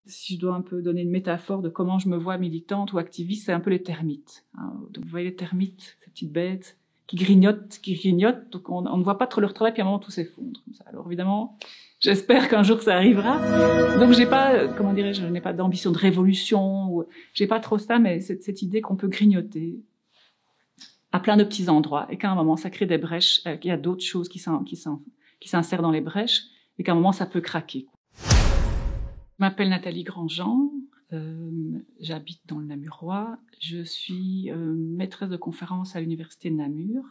Si je dois un peu donner une métaphore de comment je me vois militante ou activiste, c'est un peu les termites. Donc vous voyez les termites, ces petites bêtes qui grignotent, donc on ne voit pas trop leur travail, puis à un moment tout s'effondre comme ça. Alors évidemment, j'espère qu'un jour ça arrivera. Donc je n'ai pas d'ambition de révolution, ou j'ai pas trop ça, mais cette idée qu'on peut grignoter à plein de petits endroits, et qu'à un moment ça crée des brèches, qu'il y a d'autres choses qui s'insèrent dans les brèches, et qu'à un moment ça peut craquer. Je m'appelle Nathalie Grandjean, j'habite dans le Namurois, je suis maîtresse de conférences à l'université de Namur,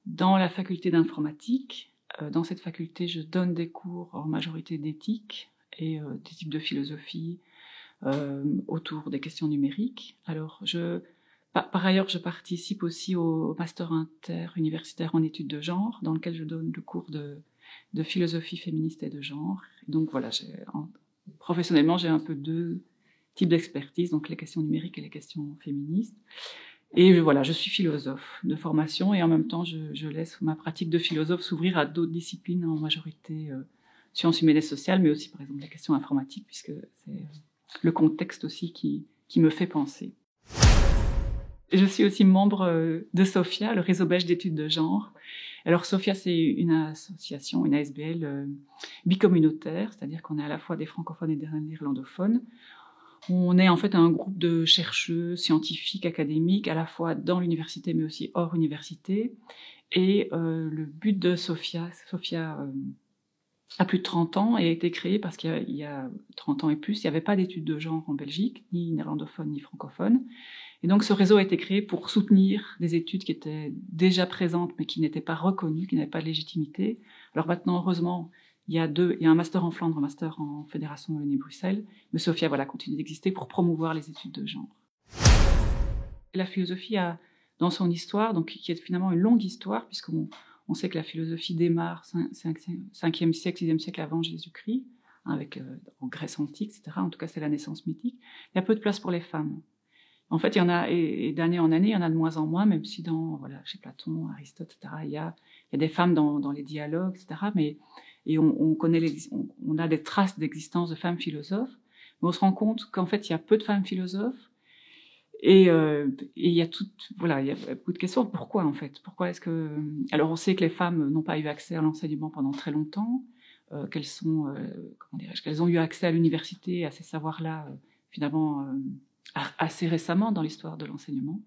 dans la faculté d'informatique. Dans cette faculté, je donne des cours en majorité d'éthique et des types de philosophie autour des questions numériques. Alors, par ailleurs, je participe aussi au master interuniversitaire en études de genre, dans lequel je donne le cours de philosophie féministe et de genre. Donc voilà, professionnellement, j'ai un peu deux types d'expertise, donc les questions numériques et les questions féministes. Et voilà, je suis philosophe de formation et en même temps, je laisse ma pratique de philosophe s'ouvrir à d'autres disciplines, en majorité sciences humaines et sociales, mais aussi par exemple les questions informatiques, puisque c'est le contexte aussi qui me fait penser. Je suis aussi membre de SOFIA, le réseau belge d'études de genre. Alors SOFIA, c'est une association, une ASBL bicommunautaire, c'est-à-dire qu'on est à la fois des francophones et des néerlandophones. On est en fait un groupe de chercheurs, scientifiques, académiques, à la fois dans l'université mais aussi hors université. Et le but de SOFIA a plus de 30 ans et a été créé parce qu'il y a 30 ans et plus, il n'y avait pas d'études de genre en Belgique, ni néerlandophone ni francophone. Et donc ce réseau a été créé pour soutenir des études qui étaient déjà présentes mais qui n'étaient pas reconnues, qui n'avaient pas de légitimité. Alors maintenant, heureusement, il y a un master en Flandre, un master en Fédération Wallonie-Bruxelles, mais SOFIA continue d'exister pour promouvoir les études de genre. Et la philosophie a, dans son histoire, donc qui est finalement une longue histoire, puisqu'on sait que la philosophie démarre 5e siècle, 6e siècle avant Jésus-Christ, avec en Grèce antique, etc. En tout cas, c'est la naissance mythique. Il y a peu de place pour les femmes. En fait, il y en a, et d'année en année, il y en a de moins en moins, même si chez Platon, Aristote, etc., il y a des femmes dans les dialogues, etc., et on a des traces d'existence de femmes philosophes, mais on se rend compte qu'en fait, il y a peu de femmes philosophes, et il y a il y a beaucoup de questions. Pourquoi, en fait? Pourquoi est-ce que... Alors, on sait que les femmes n'ont pas eu accès à l'enseignement pendant très longtemps, qu'elles ont eu accès à l'université, à ces savoirs-là, finalement, assez récemment dans l'histoire de l'enseignement.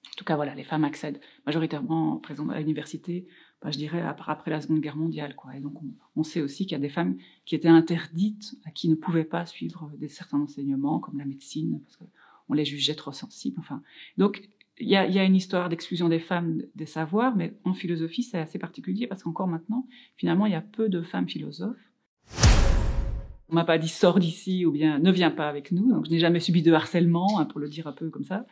En tout cas, voilà, les femmes accèdent majoritairement, par exemple, à l'université, je dirais, après la Seconde Guerre mondiale, quoi. Et donc, on sait aussi qu'il y a des femmes qui étaient interdites, qui ne pouvaient pas suivre certains enseignements, comme la médecine, parce qu'on les jugeait trop sensibles. Enfin, donc, il y a une histoire d'exclusion des femmes des savoirs, mais en philosophie, c'est assez particulier, parce qu'encore maintenant, finalement, il y a peu de femmes philosophes. On m'a pas dit « sors d'ici » ou bien « ne viens pas avec nous ». Donc, je n'ai jamais subi de harcèlement, pour le dire un peu comme ça.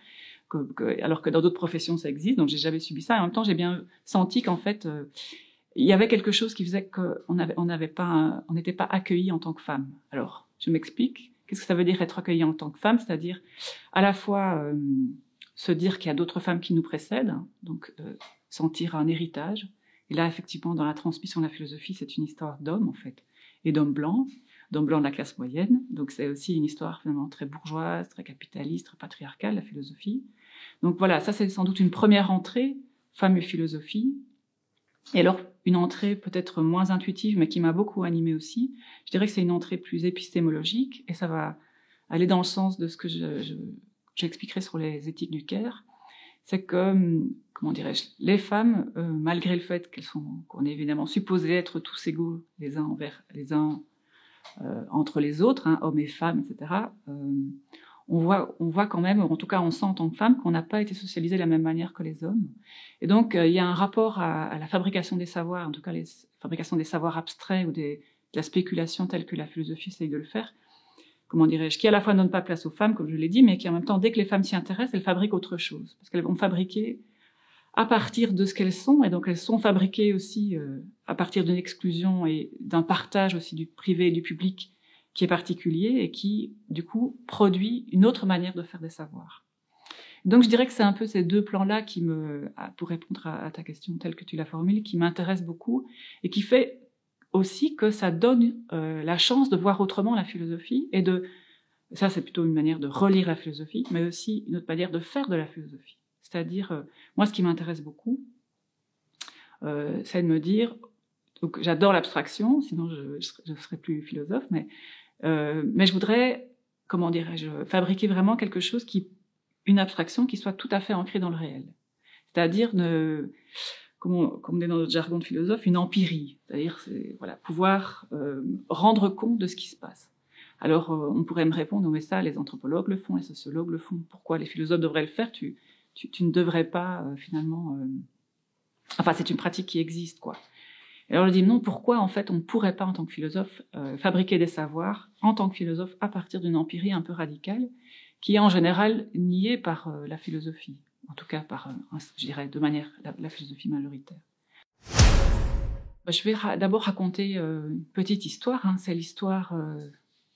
Alors que dans d'autres professions ça existe, donc j'ai jamais subi ça. Et en même temps, j'ai bien senti qu'en fait, il y avait quelque chose qui faisait qu'on n'était pas accueillis en tant que femme. Alors, je m'explique. Qu'est-ce que ça veut dire être accueilli en tant que femme? C'est-à-dire à la fois se dire qu'il y a d'autres femmes qui nous précèdent, donc sentir un héritage. Et là, effectivement, dans la transmission de la philosophie, c'est une histoire d'hommes, en fait, et d'hommes blancs de la classe moyenne. Donc c'est aussi une histoire finalement très bourgeoise, très capitaliste, très patriarcale, la philosophie. Donc voilà, ça c'est sans doute une première entrée, femme et philosophie. Et alors, une entrée peut-être moins intuitive, mais qui m'a beaucoup animée aussi, je dirais que c'est une entrée plus épistémologique, et ça va aller dans le sens de ce que j'expliquerai sur les éthiques du Caire. C'est que, comment dirais-je, les femmes, malgré le fait qu'on est évidemment supposé être tous égaux les uns envers les uns, entre les autres, hommes et femmes, etc., on voit quand même, en tout cas on sent en tant que femme, qu'on n'a pas été socialisé de la même manière que les hommes. Et donc il y a un rapport à la fabrication des savoirs, en tout cas la fabrication des savoirs abstraits ou de la spéculation telle que la philosophie essaye de le faire, comment dirais-je, qui à la fois ne donne pas place aux femmes, comme je l'ai dit, mais qui en même temps, dès que les femmes s'y intéressent, elles fabriquent autre chose. Parce qu'elles vont fabriquer à partir de ce qu'elles sont, et donc elles sont fabriquées aussi à partir d'une exclusion et d'un partage aussi du privé et du public qui est particulier et qui, du coup, produit une autre manière de faire des savoirs. Donc je dirais que c'est un peu ces deux plans-là pour répondre à ta question telle que tu la formules, qui m'intéressent beaucoup et qui fait aussi que ça donne la chance de voir autrement la philosophie et ça c'est plutôt une manière de relire la philosophie, mais aussi une autre manière de faire de la philosophie. C'est-à-dire, moi ce qui m'intéresse beaucoup, c'est de me dire, donc j'adore l'abstraction, sinon je serais plus philosophe, mais je voudrais, comment dirais-je, fabriquer vraiment quelque chose une abstraction qui soit tout à fait ancrée dans le réel. C'est-à-dire, comme on est dans notre jargon de philosophe, une empirie. C'est-à-dire, voilà, pouvoir rendre compte de ce qui se passe. Alors, on pourrait me répondre, mais ça, les anthropologues le font, les sociologues le font. Pourquoi les philosophes devraient le faire? Tu ne devrais pas, finalement... Enfin, c'est une pratique qui existe, quoi. Et alors, je dis non, pourquoi, en fait, on ne pourrait pas, en tant que philosophe, fabriquer des savoirs, en tant que philosophe, à partir d'une empirie un peu radicale, qui est en général niée par la philosophie, en tout cas par, je dirais, de manière la philosophie majoritaire. Je vais d'abord raconter une petite histoire. C'est l'histoire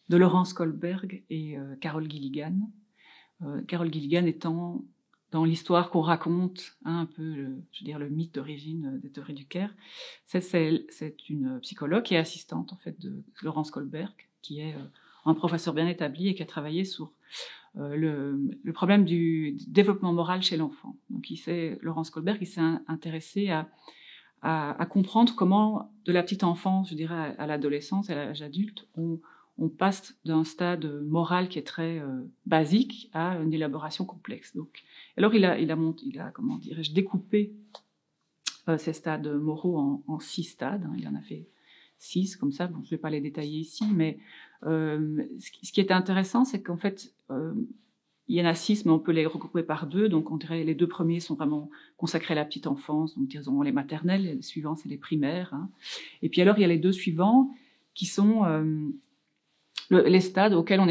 de Laurence Kohlberg et Carol Gilligan. Carol Gilligan étant dans l'histoire qu'on raconte, un peu, le mythe d'origine des théories du Caire. C'est une psychologue qui est assistante en fait de Laurence Kohlberg, qui est un professeur bien établi et qui a travaillé sur le problème du développement moral chez l'enfant. Donc, Laurence Kohlberg, il s'est intéressé à comprendre comment, de la petite enfance, je dirais, à l'adolescence, à l'âge adulte, on passe d'un stade moral qui est très basique à une élaboration complexe. Donc, alors il a comment dirais-je, découpé ces stades moraux en 6 stades. Il en a fait 6 comme ça. Bon, je ne vais pas les détailler ici, mais ce qui est intéressant, c'est qu'en fait, il y en a 6, mais on peut les regrouper par 2. Donc, on dirait les 2 premiers sont vraiment consacrés à la petite enfance, donc disons les maternelles. Les suivants, c'est les primaires. Et puis alors, il y a les 2 suivants qui sont les stades auxquels qu'on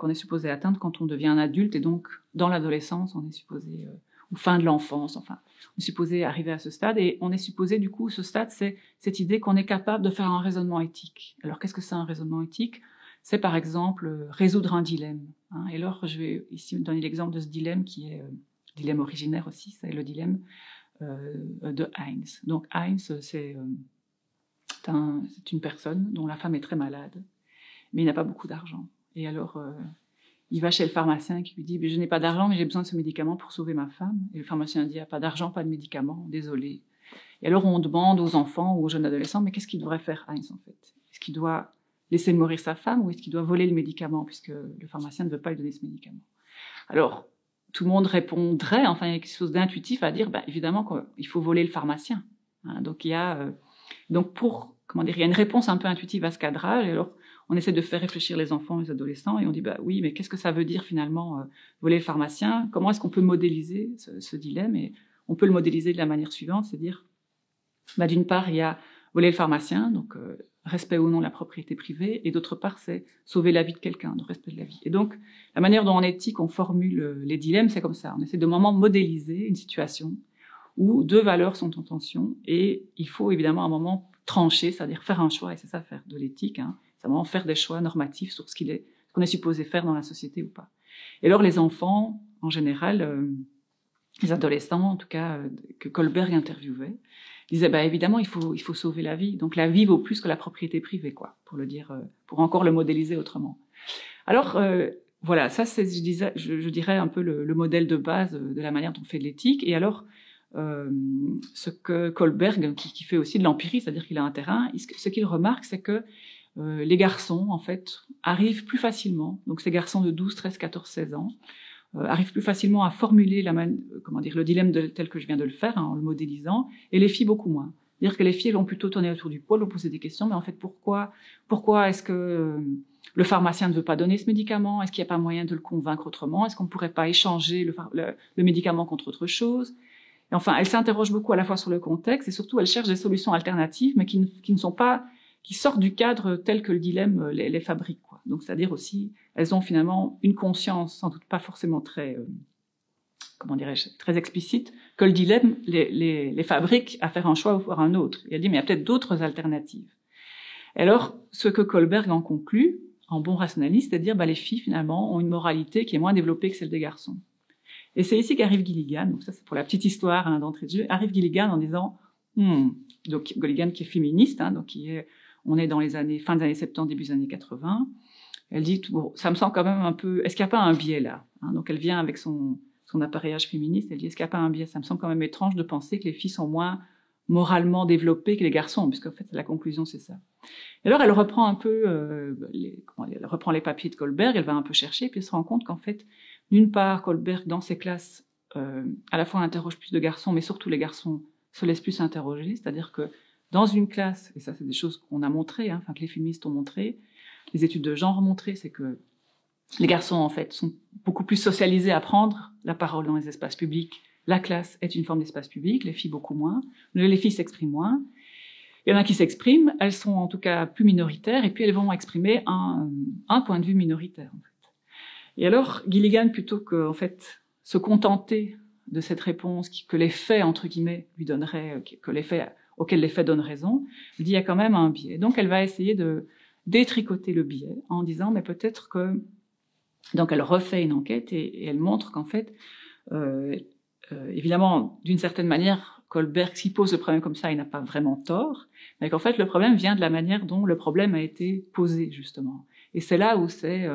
est supposé atteindre quand on devient un adulte, et donc dans l'adolescence, on est supposé, ou fin de l'enfance, enfin, on est supposé arriver à ce stade, et on est supposé, du coup, ce stade, c'est cette idée qu'on est capable de faire un raisonnement éthique. Alors, qu'est-ce que c'est un raisonnement éthique? C'est, par exemple, résoudre un dilemme. Et alors, je vais ici donner l'exemple de ce dilemme qui est dilemme originaire aussi, c'est le dilemme de Heinz. Donc, Heinz, c'est une personne dont la femme est très malade, mais il n'a pas beaucoup d'argent. Et alors, il va chez le pharmacien qui lui dit « Je n'ai pas d'argent, mais j'ai besoin de ce médicament pour sauver ma femme. » Et le pharmacien dit « Pas d'argent, pas de médicament, désolé. » Et alors, on demande aux enfants ou aux jeunes adolescents « Mais qu'est-ce qu'il devrait faire, Heinz, en fait? Est-ce qu'il doit laisser mourir sa femme ou est-ce qu'il doit voler le médicament, puisque le pharmacien ne veut pas lui donner ce médicament ?» Alors, tout le monde répondrait, enfin, il y a quelque chose d'intuitif à dire « Évidemment qu'il faut voler le pharmacien. » Donc, il y a une réponse un peu intuitive à ce cadrage. Et alors, on essaie de faire réfléchir les enfants, les adolescents, et on dit oui, mais qu'est-ce que ça veut dire finalement voler le pharmacien? Comment est-ce qu'on peut modéliser ce dilemme? Et on peut le modéliser de la manière suivante, c'est-à-dire, d'une part, il y a voler le pharmacien, donc respect ou non de la propriété privée, et d'autre part, c'est sauver la vie de quelqu'un, donc respect de la vie. Et donc, la manière dont en éthique on formule les dilemmes, c'est comme ça. On essaie de modéliser une situation où 2 valeurs sont en tension, et il faut évidemment à un moment trancher, c'est-à-dire faire un choix, et c'est ça faire de l'éthique, c'est vraiment faire des choix normatifs sur ce qu'on est supposé faire dans la société ou pas. Et alors les enfants, en général, les adolescents, en tout cas, que Kohlberg interviewait, disaient évidemment il faut sauver la vie. Donc la vie vaut plus que la propriété privée, quoi, pour le dire, pour encore le modéliser autrement. Alors voilà, ça c'est, je dirais un peu le modèle de base de la manière dont on fait de l'éthique. Et alors ce que Kohlberg, qui fait aussi de l'empirie, c'est-à-dire qu'il a un terrain, ce qu'il remarque, c'est que les garçons, en fait, arrivent plus facilement, donc ces garçons de 12, 13, 14, 16 ans, arrivent plus facilement à formuler le dilemme tel que je viens de le faire, en le modélisant, et les filles beaucoup moins. C'est-à-dire que les filles vont plutôt tourner autour du pot, vont poser des questions, mais en fait, pourquoi est-ce que le pharmacien ne veut pas donner ce médicament? Est-ce qu'il n'y a pas moyen de le convaincre autrement? Est-ce qu'on ne pourrait pas échanger le médicament contre autre chose? Et enfin, elle s'interroge beaucoup à la fois sur le contexte, et surtout, elle cherche des solutions alternatives, mais qui ne sont pas, qui sortent du cadre tel que le dilemme les fabrique, quoi. Donc, c'est-à-dire aussi, elles ont finalement une conscience, sans doute pas forcément très, très explicite, que le dilemme les fabrique à faire un choix ou faire un autre. Et elle dit, mais il y a peut-être d'autres alternatives. Et alors, ce que Kohlberg en conclut, en bon rationaliste, c'est de dire, les filles, finalement, ont une moralité qui est moins développée que celle des garçons. Et c'est ici qu'arrive Gilligan, donc ça c'est pour la petite histoire d'entrée de jeu, arrive Gilligan en disant, donc Gilligan qui est féministe, donc qui est on est dans fin des années 70, début des années 80. Elle dit, bon, ça me semble quand même un peu, est-ce qu'il n'y a pas un biais là, hein? Donc elle vient avec son appareillage féministe, elle dit, est-ce qu'il n'y a pas un biais? Ça me semble quand même étrange de penser que les filles sont moins moralement développées que les garçons, puisqu'en fait, la conclusion, c'est ça. Et alors, elle reprend un peu, elle reprend les papiers de Kohlberg, elle va un peu chercher, puis elle se rend compte qu'en fait, d'une part, Kohlberg, dans ses classes, à la fois interroge plus de garçons, mais surtout les garçons se laissent plus interroger, c'est-à-dire que dans une classe, et ça c'est des choses qu'on a montrées, hein, enfin que les féministes ont montré, les études de genre ont montré, c'est que les garçons en fait sont beaucoup plus socialisés à prendre la parole dans les espaces publics. La classe est une forme d'espace public, les filles beaucoup moins, les filles s'expriment moins. Il y en a qui s'expriment, elles sont en tout cas plus minoritaires, et puis elles vont exprimer un point de vue minoritaire en fait. Et alors Gilligan, plutôt que en fait se contenter de cette réponse que les faits, entre guillemets, lui donneraient, auxquels les faits donnent raison, elle dit il y a quand même un biais. Donc elle va essayer de détricoter le biais en disant mais peut-être que... Donc elle refait une enquête et elle montre qu'en fait, évidemment, d'une certaine manière, Kohlberg, s'il pose le problème comme ça, il n'a pas vraiment tort, mais qu'en fait le problème vient de la manière dont le problème a été posé, justement. Et c'est là où c'est,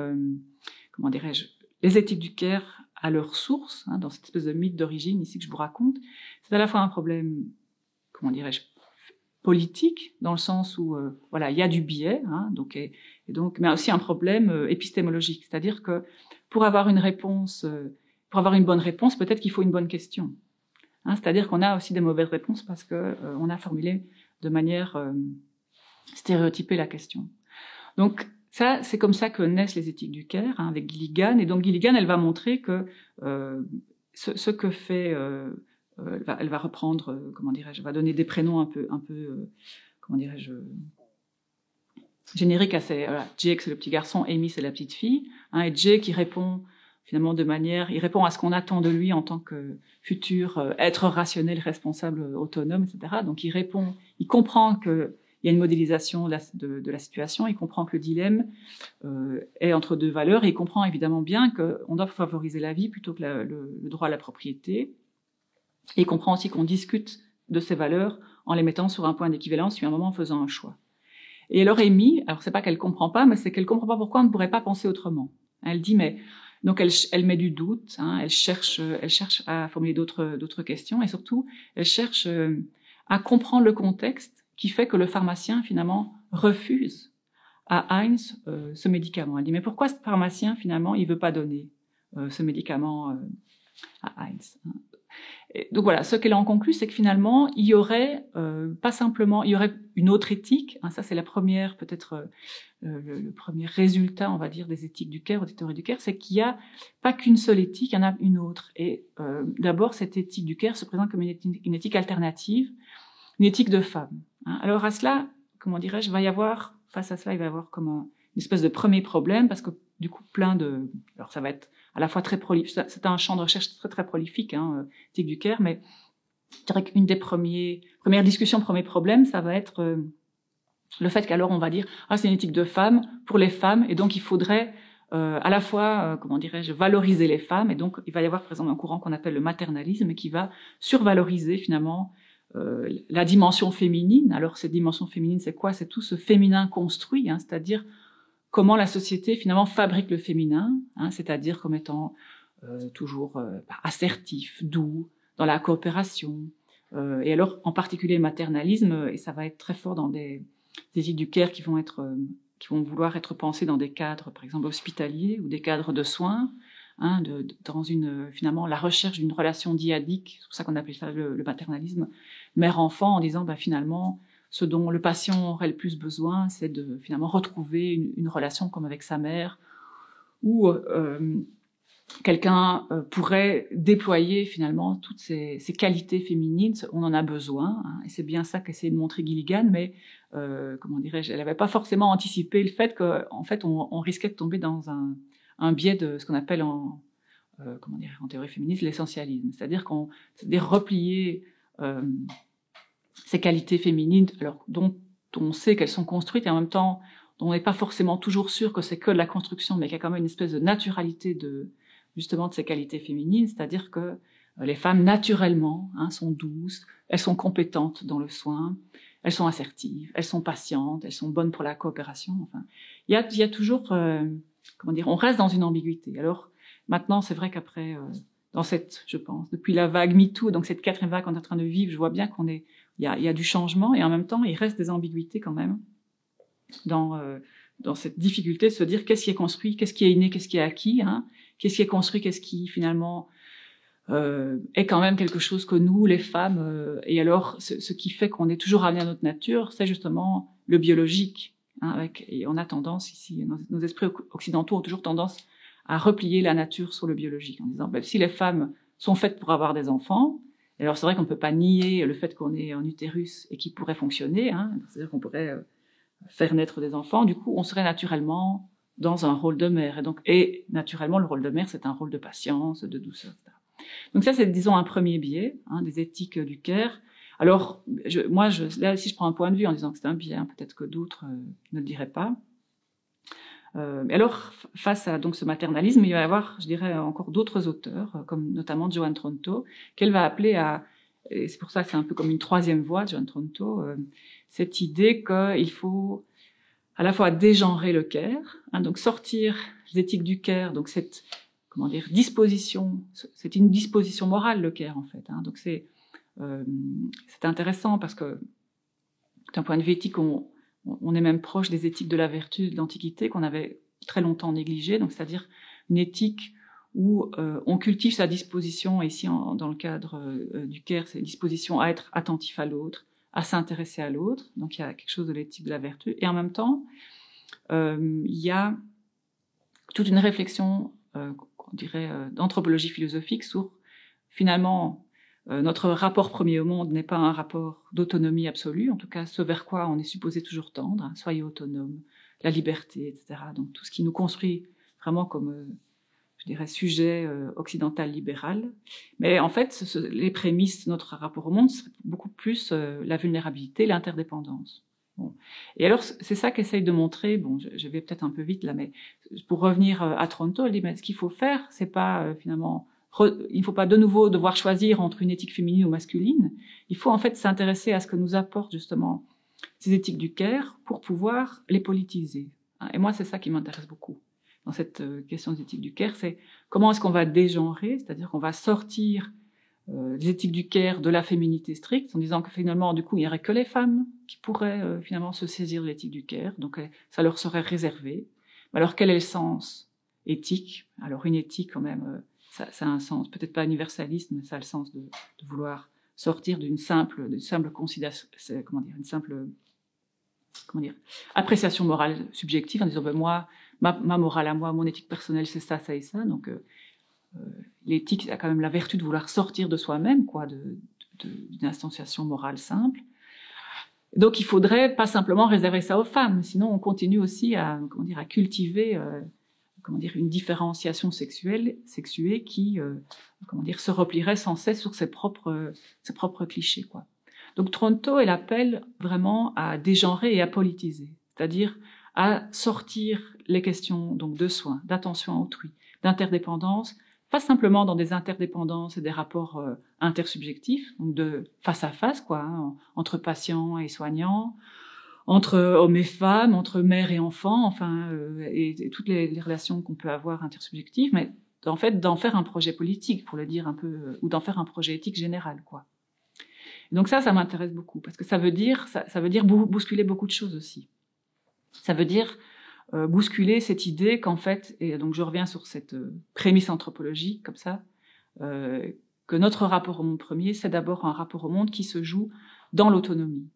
comment dirais-je, les éthiques du Caire à leur source, hein, dans cette espèce de mythe d'origine ici que je vous raconte, c'est à la fois un problème, comment dirais-je, politique, dans le sens où, voilà, il y a du biais, hein, donc, mais aussi un problème épistémologique, c'est-à-dire que pour avoir une réponse, pour avoir une bonne réponse, peut-être qu'il faut une bonne question. Hein, c'est-à-dire qu'on a aussi des mauvaises réponses parce que on a formulé de manière stéréotypée la question. Donc ça, c'est comme ça que naissent les éthiques du Caire, hein, avec Gilligan. Et donc Gilligan, elle va montrer que ce que fait, elle va reprendre, comment dirais-je, va donner des prénoms un peu, comment dirais-je, génériques à ces, voilà, Jake c'est le petit garçon, Amy c'est la petite fille, hein, et Jake qui répond finalement il répond à ce qu'on attend de lui en tant que futur être rationnel, responsable, autonome, etc. Donc il comprend que il y a une modélisation de la situation, il comprend que le dilemme est entre deux valeurs, et il comprend évidemment bien qu'on doit favoriser la vie plutôt que le droit à la propriété, et il comprend aussi qu'on discute de ces valeurs en les mettant sur un point d'équivalence, puis à un moment en faisant un choix. Et alors Amy, alors c'est pas qu'elle comprend pas, mais c'est qu'elle comprend pas pourquoi on ne pourrait pas penser autrement. Elle dit donc elle met du doute, hein, elle cherche à formuler d'autres questions, et surtout elle cherche à comprendre le contexte qui fait que le pharmacien finalement refuse à Heinz ce médicament. Elle dit mais pourquoi ce pharmacien finalement il veut pas donner ce médicament à Heinz, hein. Et donc voilà, ce qu'elle en conclut, c'est que finalement il y aurait pas simplement, il y aurait une autre éthique, hein, ça c'est la première peut-être le premier résultat, on va dire, des éthiques du Caire, des théories du Caire, c'est qu'il n'y a pas qu'une seule éthique, il y en a une autre. Et d'abord, cette éthique du Caire se présente comme une éthique alternative, une éthique de femme. Hein. Alors à cela, comment dirais-je, face à cela, il va y avoir comme une espèce de premier problème, parce que du coup, alors ça va être à la fois très prolifique, c'est un champ de recherche très très prolifique, hein, éthique du Caire, mais je dirais qu'une des premières discussions, premier problème, ça va être le fait qu'alors on va dire c'est une éthique de femme pour les femmes, et donc il faudrait à la fois comment dirais-je, valoriser les femmes, et donc il va y avoir par exemple un courant qu'on appelle le maternalisme qui va survaloriser finalement la dimension féminine. Alors cette dimension féminine, c'est quoi? C'est tout ce féminin construit, hein, c'est-à-dire comment la société finalement fabrique le féminin, hein, c'est-à-dire comme étant toujours assertif, doux, dans la coopération, et alors en particulier le maternalisme, et ça va être très fort dans des éthiques du Caire qui vont vouloir être pensées dans des cadres, par exemple hospitaliers ou des cadres de soins, hein, dans finalement la recherche d'une relation dyadique, c'est pour ça qu'on appelle ça le maternalisme, mère-enfant, en disant finalement ce dont le patient aurait le plus besoin, c'est de finalement retrouver une relation comme avec sa mère, où quelqu'un pourrait déployer finalement toutes ces qualités féminines, on en a besoin, hein, et c'est bien ça qu'essayait de montrer Gilligan, mais comment dirais-je, elle n'avait pas forcément anticipé le fait qu'en fait on risquait de tomber dans un biais de ce qu'on appelle en théorie féministe l'essentialisme, c'est-à-dire replier ces qualités féminines, alors dont on sait qu'elles sont construites, et en même temps dont on n'est pas forcément toujours sûr que c'est que de la construction, mais qu'il y a quand même une espèce de naturalité justement de ces qualités féminines, c'est-à-dire que les femmes naturellement, hein, sont douces, elles sont compétentes dans le soin, elles sont assertives, elles sont patientes, elles sont bonnes pour la coopération. Enfin, il y a toujours, comment dire, on reste dans une ambiguïté. Alors maintenant, c'est vrai qu'après, dans cette, je pense, depuis la vague MeToo, donc cette 4e vague qu'on est en train de vivre, je vois bien il y a du changement et en même temps, il reste des ambiguïtés quand même dans cette difficulté de se dire qu'est-ce qui est construit, qu'est-ce qui est inné, qu'est-ce qui est acquis, hein, qu'est-ce qui est construit, qu'est-ce qui finalement est quand même quelque chose que nous, les femmes, et alors ce qui fait qu'on est toujours ramené à notre nature, c'est justement le biologique. Hein, et on a tendance ici, nos esprits occidentaux ont toujours tendance à replier la nature sur le biologique, en disant ben, si les femmes sont faites pour avoir des enfants, et alors c'est vrai qu'on ne peut pas nier le fait qu'on est en utérus et qu'il pourrait fonctionner, hein, c'est-à-dire qu'on pourrait faire naître des enfants, du coup on serait naturellement dans un rôle de mère, et naturellement le rôle de mère c'est un rôle de patience, de douceur, etc. Donc ça, c'est, disons, un premier biais, hein, des éthiques du care. Alors, là, si je prends un point de vue en disant que c'est un biais, hein, peut-être que d'autres ne le diraient pas. Mais alors, face à donc ce maternalisme, il va y avoir, je dirais, encore d'autres auteurs, comme notamment Joan Tronto, qu'elle va appeler à, et c'est pour ça que c'est un peu comme une 3e voie, Joan Tronto, cette idée qu'il faut à la fois dégenrer le care, hein, donc sortir les éthiques du care, donc cette comment dire, disposition, c'est une disposition morale le care en fait. Hein. Donc c'est intéressant parce que d'un point de vue éthique, on est même proche des éthiques de la vertu de l'Antiquité qu'on avait très longtemps négligées. Donc c'est-à-dire une éthique où on cultive sa disposition, et ici dans le cadre du care, c'est une disposition à être attentif à l'autre, à s'intéresser à l'autre. Donc il y a quelque chose de l'éthique de la vertu, et en même temps il y a toute une réflexion on dirait, d'anthropologie philosophique sur, finalement, notre rapport premier au monde n'est pas un rapport d'autonomie absolue, en tout cas ce vers quoi on est supposé toujours tendre, hein, soyez autonome, la liberté, etc. Donc tout ce qui nous construit vraiment comme, je dirais, sujet occidental libéral. Mais en fait, les prémices de notre rapport au monde seraient beaucoup plus la vulnérabilité, l'interdépendance. Bon. Et alors, c'est ça qu'essaye de montrer, bon, je vais peut-être un peu vite là, mais pour revenir à Tronto, elle dit, mais ce qu'il faut faire, c'est pas finalement, il ne faut pas de nouveau devoir choisir entre une éthique féminine ou masculine, il faut en fait s'intéresser à ce que nous apportent justement ces éthiques du care pour pouvoir les politiser. Et moi, c'est ça qui m'intéresse beaucoup dans cette question des éthiques du care, c'est comment est-ce qu'on va dégenrer, c'est-à-dire qu'on va sortir les éthiques du care de la féminité stricte, en disant que finalement, du coup, il n'y aurait que les femmes qui pourraient finalement se saisir de l'éthique du care, donc ça leur serait réservé. Mais alors, quel est le sens éthique? Alors, une éthique, quand même, ça a un sens, peut-être pas universaliste, mais ça a le sens de vouloir sortir d'une simple considération, une simple appréciation morale subjective, en disant, ben moi, ma morale à moi, mon éthique personnelle, c'est ça, ça et ça, donc l'éthique a quand même la vertu de vouloir sortir de soi-même, quoi, d'une instantiation morale simple. Donc il faudrait pas simplement réserver ça aux femmes, sinon on continue aussi à cultiver une différenciation sexuée qui se replierait sans cesse sur ses propres clichés, quoi. Donc Tronto, elle appelle vraiment à dégenrer et à politiser, c'est-à-dire à sortir les questions donc de soins, d'attention à autrui, d'interdépendance, pas simplement dans des interdépendances et des rapports intersubjectifs, donc de face à face, quoi, hein, entre patients et soignants, entre hommes et femmes, entre mère et enfant, enfin, et toutes les relations qu'on peut avoir intersubjectives, mais en fait d'en faire un projet politique, pour le dire un peu, ou d'en faire un projet éthique général, quoi. Et donc ça m'intéresse beaucoup, parce que ça veut dire bousculer beaucoup de choses aussi. Ça veut dire bousculer cette idée qu'en fait, et donc je reviens sur cette prémisse anthropologique comme ça, que notre rapport au monde premier, c'est d'abord un rapport au monde qui se joue dans l'autonomie.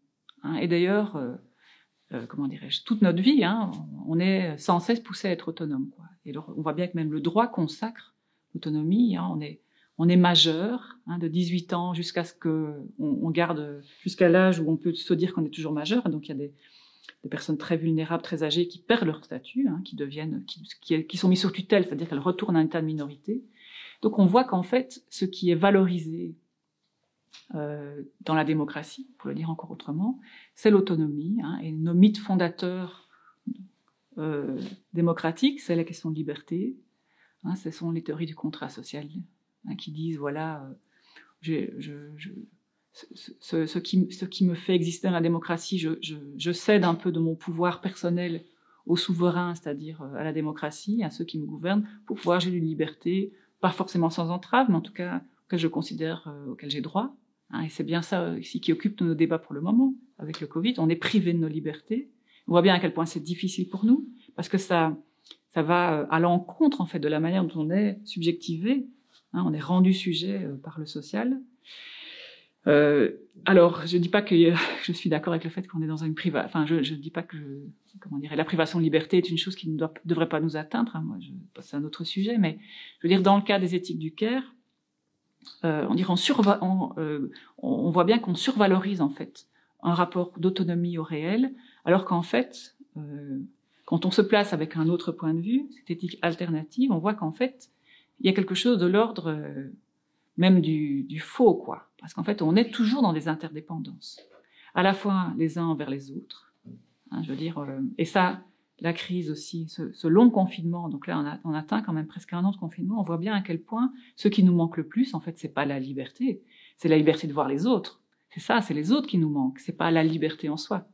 Hein. Et d'ailleurs, toute notre vie, hein, on est sans cesse poussé à être autonome, quoi. Et alors, on voit bien que même le droit consacre l'autonomie. Hein, on est majeur, hein, de 18 ans jusqu'à ce que on garde jusqu'à l'âge où on peut se dire qu'on est toujours majeur. Donc il y a des personnes très vulnérables, très âgées, qui perdent leur statut, hein, qui sont mis sur tutelle, c'est-à-dire qu'elles retournent à un état de minorité. Donc on voit qu'en fait, ce qui est valorisé dans la démocratie, pour le dire encore autrement, c'est l'autonomie, hein, et nos mythes fondateurs démocratiques, c'est la question de liberté, hein, ce sont les théories du contrat social, hein, qui disent, voilà, ce qui me fait exister dans la démocratie, je cède un peu de mon pouvoir personnel aux souverains, c'est-à-dire à la démocratie, à ceux qui me gouvernent, pour pouvoir gérer une liberté, pas forcément sans entrave, mais en tout cas auquel je considère, auquel j'ai droit. Et c'est bien ça ici qui occupe nos débats pour le moment. Avec le Covid, on est privé de nos libertés. On voit bien à quel point c'est difficile pour nous, parce que ça va à l'encontre en fait de la manière dont on est subjectivé. On est rendu sujet par le social. Alors, je dis pas que je suis d'accord avec le fait qu'on est dans une privation. Enfin, je dis pas que, la privation de liberté est une chose qui ne devrait pas nous atteindre. Moi, c'est un autre sujet, mais je veux dire, dans le cas des éthiques du Caire, on voit bien qu'on survalorise en fait un rapport d'autonomie au réel, alors qu'en fait, quand on se place avec un autre point de vue, cette éthique alternative, on voit qu'en fait, il y a quelque chose de l'ordre même du faux, quoi. Parce qu'en fait, on est toujours dans des interdépendances, à la fois les uns envers les autres. Je veux dire, et ça, la crise aussi, ce long confinement. Donc là, on atteint quand même presque 1 an de confinement. On voit bien à quel point ce qui nous manque le plus, en fait, c'est pas la liberté, c'est la liberté de voir les autres. C'est les autres qui nous manquent. C'est pas la liberté en soi.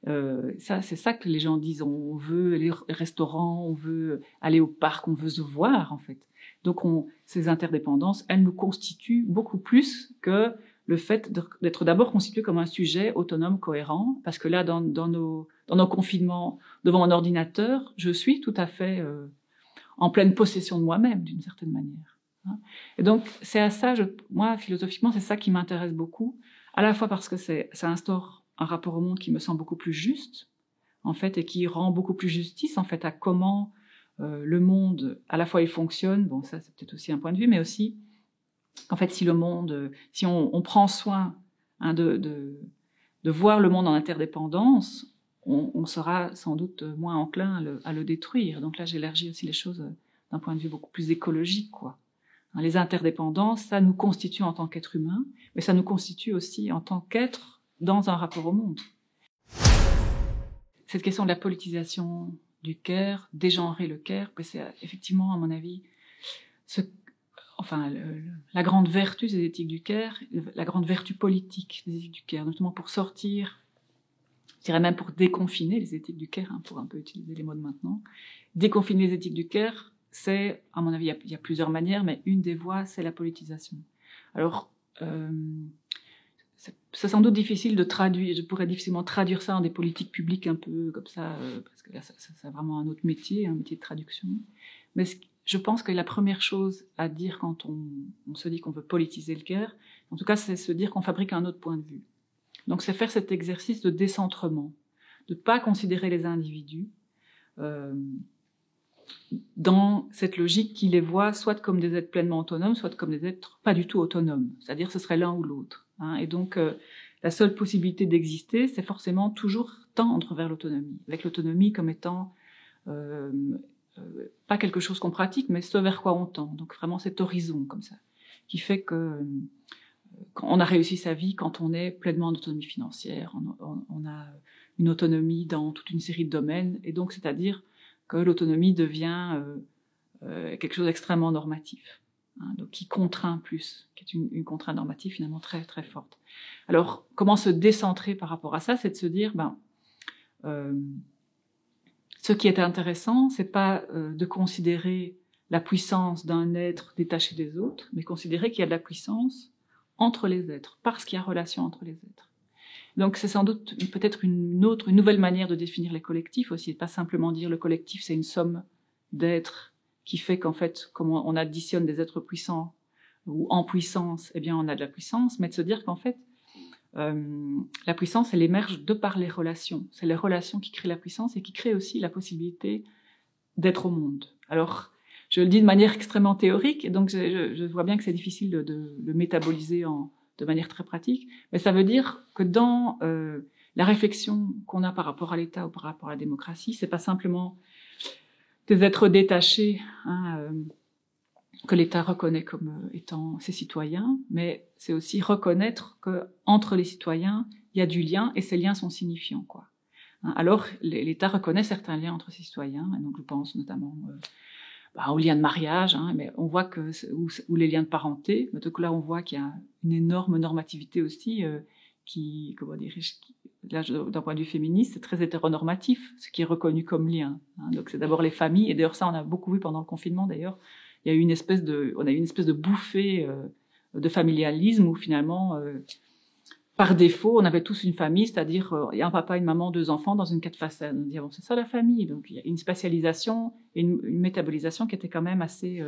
C'est ça que les gens disent. On veut aller au restaurant, on veut aller au parc, on veut se voir, en fait. Donc, ces interdépendances, elles nous constituent beaucoup plus que le fait d'être d'abord constitué comme un sujet autonome, cohérent, parce que là, dans nos confinements, devant un ordinateur, je suis tout à fait en pleine possession de moi-même, d'une certaine manière. Et donc, c'est à ça, moi, philosophiquement, c'est ça qui m'intéresse beaucoup, à la fois parce que ça instaure un rapport au monde qui me semble beaucoup plus juste, en fait, et qui rend beaucoup plus justice, en fait, à comment le monde, à la fois, il fonctionne. Bon, ça, c'est peut-être aussi un point de vue, mais aussi, en fait, si le monde, si on prend soin de voir le monde en interdépendance, on sera sans doute moins enclin à le détruire. Donc là, j'élargis aussi les choses d'un point de vue beaucoup plus écologique, quoi. Les interdépendances, ça nous constitue en tant qu'être humain, mais ça nous constitue aussi en tant qu'être dans un rapport au monde. Cette question de la politisation du Caire, dégenrer le Caire, c'est effectivement, à mon avis, la grande vertu des éthiques du Caire, la grande vertu politique des éthiques du Caire, notamment pour sortir, je dirais même pour déconfiner les éthiques du Caire, pour un peu utiliser les mots de maintenant. Déconfiner les éthiques du Caire, c'est, à mon avis, il y a plusieurs manières, mais une des voies, c'est la politisation. Alors, c'est sans doute difficile de traduire, je pourrais difficilement traduire ça en des politiques publiques un peu comme ça, parce que là, c'est vraiment un autre métier, un métier de traduction. Mais je pense que la première chose à dire quand on se dit qu'on veut politiser le Caire, en tout cas, c'est se dire qu'on fabrique un autre point de vue. Donc, c'est faire cet exercice de décentrement, de ne pas considérer les individus dans cette logique qui les voit soit comme des êtres pleinement autonomes, soit comme des êtres pas du tout autonomes. C'est-à-dire ce serait l'un ou l'autre. Et donc, la seule possibilité d'exister, c'est forcément toujours tendre vers l'autonomie. Avec l'autonomie comme étant pas quelque chose qu'on pratique, mais ce vers quoi on tend. Donc vraiment cet horizon comme ça, qui fait que on a réussi sa vie quand on est pleinement en autonomie financière, on a une autonomie dans toute une série de domaines, et donc c'est-à-dire que l'autonomie devient quelque chose d'extrêmement normatif, donc qui contraint plus, qui est une contrainte normative finalement très très forte. Alors comment se décentrer par rapport à ça, c'est de se dire ce qui est intéressant, c'est pas de considérer la puissance d'un être détaché des autres, mais considérer qu'il y a de la puissance entre les êtres, parce qu'il y a relation entre les êtres. Donc c'est sans doute peut-être une nouvelle manière de définir les collectifs aussi, et pas simplement dire le collectif c'est une somme d'êtres qui fait qu'en fait, comme on additionne des êtres puissants ou en puissance, eh bien on a de la puissance, mais de se dire qu'en fait, la puissance, elle émerge de par les relations. C'est les relations qui créent la puissance et qui créent aussi la possibilité d'être au monde. Alors, je le dis de manière extrêmement théorique, et donc je vois bien que c'est difficile de le métaboliser de manière très pratique, mais ça veut dire que dans la réflexion qu'on a par rapport à l'État ou par rapport à la démocratie, c'est pas simplement des êtres détachés, que l'État reconnaît comme étant ses citoyens, mais c'est aussi reconnaître que entre les citoyens, il y a du lien et ces liens sont signifiants, quoi. Alors, l'État reconnaît certains liens entre ses citoyens, et donc je pense notamment aux liens de mariage, hein, mais on voit que ou les liens de parenté. Donc là, on voit qu'il y a une énorme normativité aussi qui, comment dirais-je, là, d'un point de vue féministe, c'est très hétéronormatif, ce qui est reconnu comme lien. Hein. Donc c'est d'abord les familles, et d'ailleurs ça, on a beaucoup vu pendant le confinement. D'ailleurs, on a eu une espèce de bouffée de familialisme où finalement, par défaut, on avait tous une famille, c'est-à-dire il y a un papa, une maman, 2 enfants dans une 4 façades. On dit bon, c'est ça la famille. Donc il y a une spatialisation et une métabolisation qui était quand même assez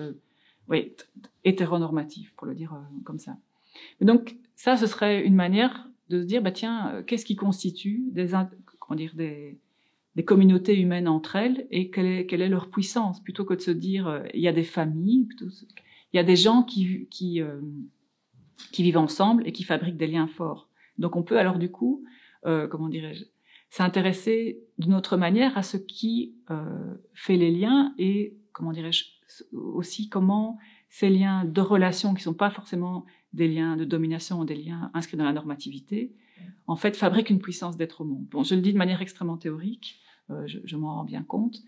hétéronormative, pour le dire comme ça. Et donc ça, ce serait une manière de se dire tiens, qu'est-ce qui constitue des communautés humaines entre elles et quelle est leur puissance, plutôt que de se dire il y a des familles, il y a des gens qui vivent ensemble et qui fabriquent des liens forts. Donc on peut alors du coup, s'intéresser d'une autre manière à ce qui fait les liens et aussi comment ces liens de relations qui sont pas forcément des liens de domination ou des liens inscrits dans la normativité, en fait fabriquent une puissance d'être au monde. Bon, je le dis de manière extrêmement théorique, je m'en rends bien compte,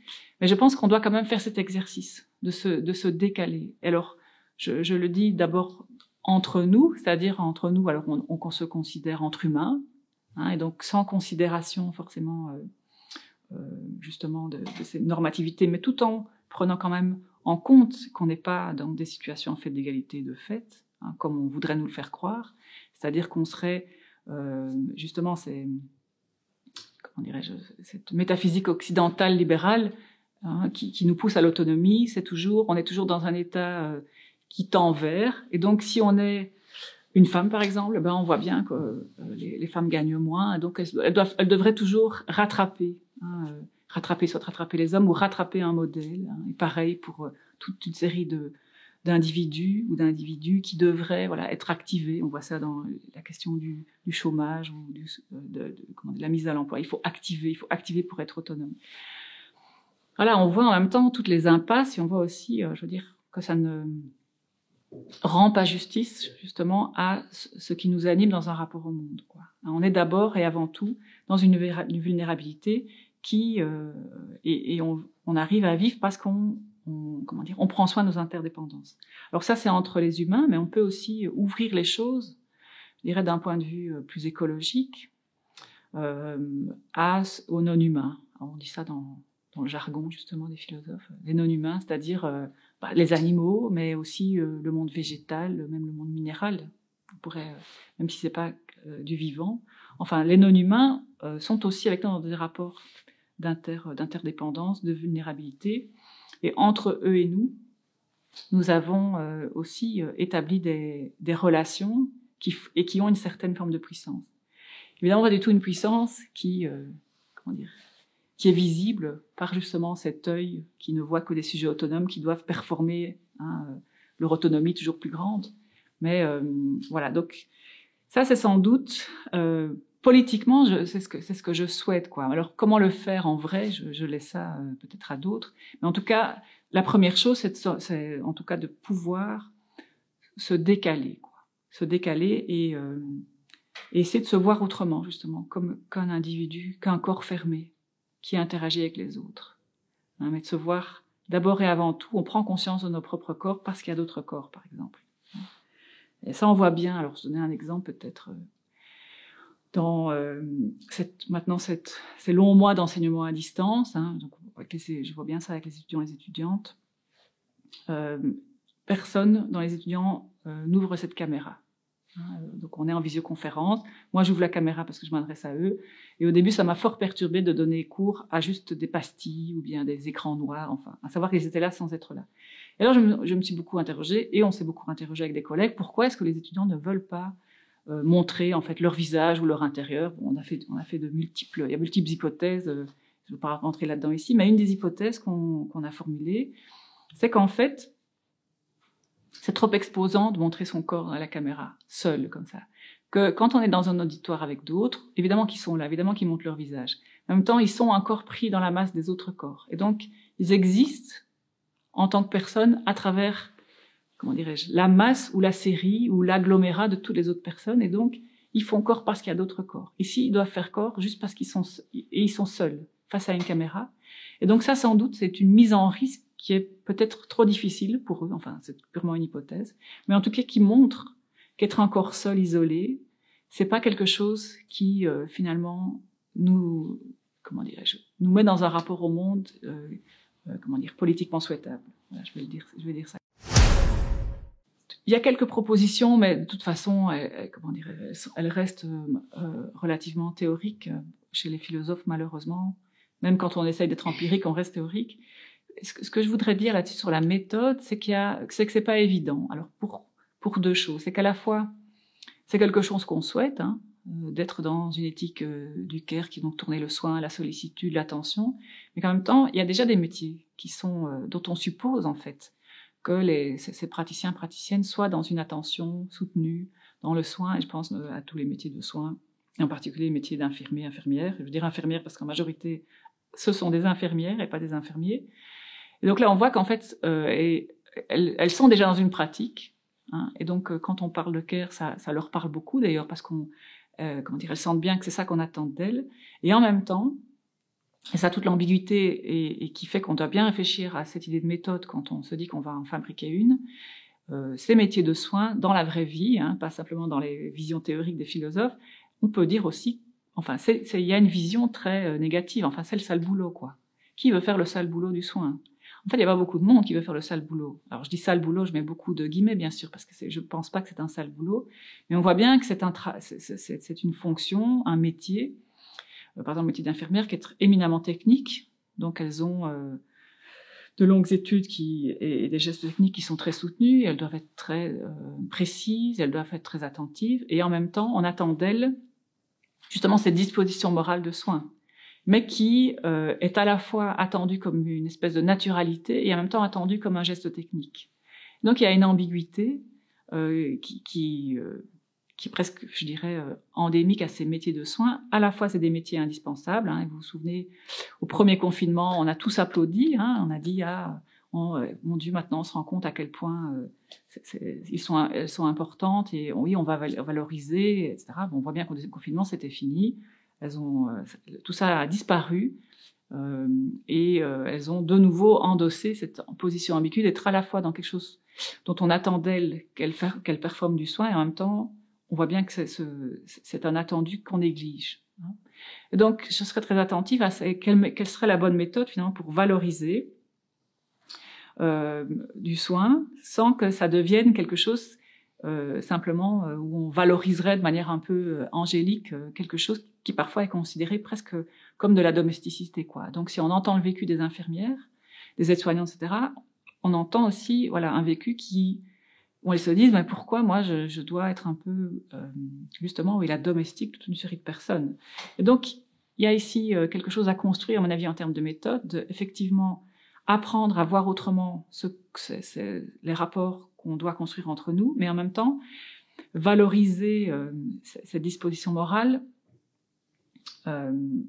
mais je pense qu'on doit quand même faire cet exercice de se décaler. Alors je le dis d'abord entre nous, c'est-à-dire entre nous, alors on se considère entre humains, hein, et donc sans considération forcément justement de ces normativités, mais tout en prenant quand même en compte qu'on n'est pas dans des situations en fait d'égalité de fait, hein, comme on voudrait nous le faire croire, c'est-à-dire qu'on serait justement cette métaphysique occidentale libérale hein, qui nous pousse à l'autonomie, on est toujours dans un état qui tend vers, et donc si on est une femme par exemple, on voit bien que les femmes gagnent moins, donc elles devraient toujours rattraper, hein, soit rattraper les hommes ou rattraper un modèle, hein, et pareil pour toute une série d'individus qui devraient être activés. On voit ça dans la question du chômage ou de la mise à l'emploi. Il faut activer pour être autonome. Voilà, on voit en même temps toutes les impasses et on voit aussi, que ça ne rend pas justice justement à ce qui nous anime dans un rapport au monde, quoi. On est d'abord et avant tout dans une vulnérabilité qui et on arrive à vivre parce qu'on prend soin de nos interdépendances. Alors ça, c'est entre les humains, mais on peut aussi ouvrir les choses, je dirais d'un point de vue plus écologique, aux non-humains. On dit ça dans le jargon justement des philosophes, les non-humains, c'est-à-dire les animaux, mais aussi le monde végétal, même le monde minéral. On pourrait, même si c'est pas du vivant, enfin les non-humains sont aussi avec nous dans des rapports d'interdépendance, de vulnérabilité, et entre eux et nous avons aussi établi des relations qui ont une certaine forme de puissance. Évidemment, pas du tout une puissance qui est visible par justement cet œil qui ne voit que des sujets autonomes qui doivent performer leur autonomie toujours plus grande. Mais voilà, donc ça c'est sans doute politiquement, c'est ce que je souhaite, quoi. Alors comment le faire en vrai, je laisse ça peut-être à d'autres. Mais en tout cas, la première chose, c'est en tout cas de pouvoir se décaler, quoi. Se décaler et essayer de se voir autrement, justement, comme qu'un individu, qu'un corps fermé qui interagit avec les autres. Hein, mais de se voir d'abord et avant tout, on prend conscience de nos propres corps parce qu'il y a d'autres corps, par exemple. Et ça, on voit bien. Alors, je vais donner un exemple peut-être dans ces longs mois d'enseignement à distance. Hein, donc, je vois bien ça avec les étudiants et les étudiantes. Personne dans les étudiants n'ouvre cette caméra. Donc on est en visioconférence. Moi, j'ouvre la caméra parce que je m'adresse à eux. Et au début, ça m'a fort perturbé de donner cours à juste des pastilles ou bien des écrans noirs, enfin, à savoir qu'ils étaient là sans être là. Et alors, je me suis beaucoup interrogée, et on s'est beaucoup interrogé avec des collègues, pourquoi est-ce que les étudiants ne veulent pas montrer en fait leur visage ou leur intérieur. Bon, on a fait il y a multiples hypothèses. Je ne vais pas rentrer là-dedans ici, mais une des hypothèses qu'on a formulées, c'est qu'en fait, c'est trop exposant de montrer son corps à la caméra, seul, comme ça. Que quand on est dans un auditoire avec d'autres, évidemment qu'ils sont là, évidemment qu'ils montrent leur visage. En même temps, ils sont encore pris dans la masse des autres corps. Et donc, ils existent en tant que personnes à travers, la masse ou la série ou l'agglomérat de toutes les autres personnes. Et donc, ils font corps parce qu'il y a d'autres corps. Ici, ils doivent faire corps juste parce qu'ils sont seuls face à une caméra. Et donc ça, sans doute, c'est une mise en risque qui est peut-être trop difficile pour eux, enfin c'est purement une hypothèse, mais en tout cas qui montre qu'être un corps seul, isolé, c'est pas quelque chose qui finalement nous, comment dirais-je, nous met dans un rapport au monde, politiquement souhaitable. Voilà, je vais dire ça. Il y a quelques propositions, mais de toute façon, elles restent relativement théoriques chez les philosophes, malheureusement. Même quand on essaye d'être empirique, on reste théorique. Ce que je voudrais dire là-dessus sur la méthode, c'est que c'est pas évident. Alors pour deux choses, c'est qu'à la fois c'est quelque chose qu'on souhaite, hein, d'être dans une éthique du care qui donc tournait le soin, la sollicitude, l'attention, mais qu'en même temps il y a déjà des métiers qui sont dont on suppose en fait que ces praticiennes soient dans une attention soutenue, dans le soin, et je pense à tous les métiers de soins, et en particulier les métiers d'infirmiers, infirmières. Je veux dire infirmières parce qu'en majorité, ce sont des infirmières et pas des infirmiers. Et donc là, on voit qu'en fait, elles sont déjà dans une pratique, hein, et donc quand on parle de care, ça leur parle beaucoup d'ailleurs, parce elles sentent bien que c'est ça qu'on attend d'elles, et en même temps, et ça, toute l'ambiguïté et qui fait qu'on doit bien réfléchir à cette idée de méthode quand on se dit qu'on va en fabriquer une. Ces métiers de soins, dans la vraie vie, hein, pas simplement dans les visions théoriques des philosophes, on peut dire aussi, enfin, il y a une vision très négative, enfin, c'est le sale boulot, quoi. Qui veut faire le sale boulot du soin? En fait, il n'y a pas beaucoup de monde qui veut faire le sale boulot. Alors, je dis sale boulot, je mets beaucoup de guillemets, bien sûr, parce que je ne pense pas que c'est un sale boulot, mais on voit bien que c'est une fonction, un métier, par exemple, le métier d'infirmière qui est éminemment technique, donc elles ont de longues études et des gestes techniques qui sont très soutenus, elles doivent être très précises, elles doivent être très attentives, et en même temps, on attend d'elles justement cette disposition morale de soin, mais qui est à la fois attendue comme une espèce de naturalité et en même temps attendue comme un geste technique. Donc il y a une ambiguïté qui est presque, je dirais, endémique à ces métiers de soins. À la fois, c'est des métiers indispensables. Hein, vous vous souvenez, au premier confinement, on a tous applaudi. Hein, on a dit, mon Dieu, maintenant on se rend compte à quel point elles sont importantes et oui, on va valoriser, etc. Bon, on voit bien qu'au deuxième confinement, c'était fini. Tout ça a disparu. Elles ont de nouveau endossé cette position ambiguë d'être à la fois dans quelque chose dont on attend d'elles qu'elles performent du soin et en même temps on voit bien que c'est un attendu qu'on néglige. Et donc, je serais très attentive à quelle serait la bonne méthode finalement pour valoriser du soin sans que ça devienne quelque chose simplement où on valoriserait de manière un peu angélique quelque chose qui parfois est considéré presque comme de la domesticité, quoi. Donc, si on entend le vécu des infirmières, des aides-soignantes, etc., on entend aussi, voilà, un vécu où elles se disent, mais pourquoi moi je dois être un peu, justement, la domestique toute une série de personnes. Et donc, il y a ici quelque chose à construire, à mon avis, en termes de méthode, effectivement, apprendre à voir autrement les rapports qu'on doit construire entre nous, mais en même temps, valoriser cette disposition morale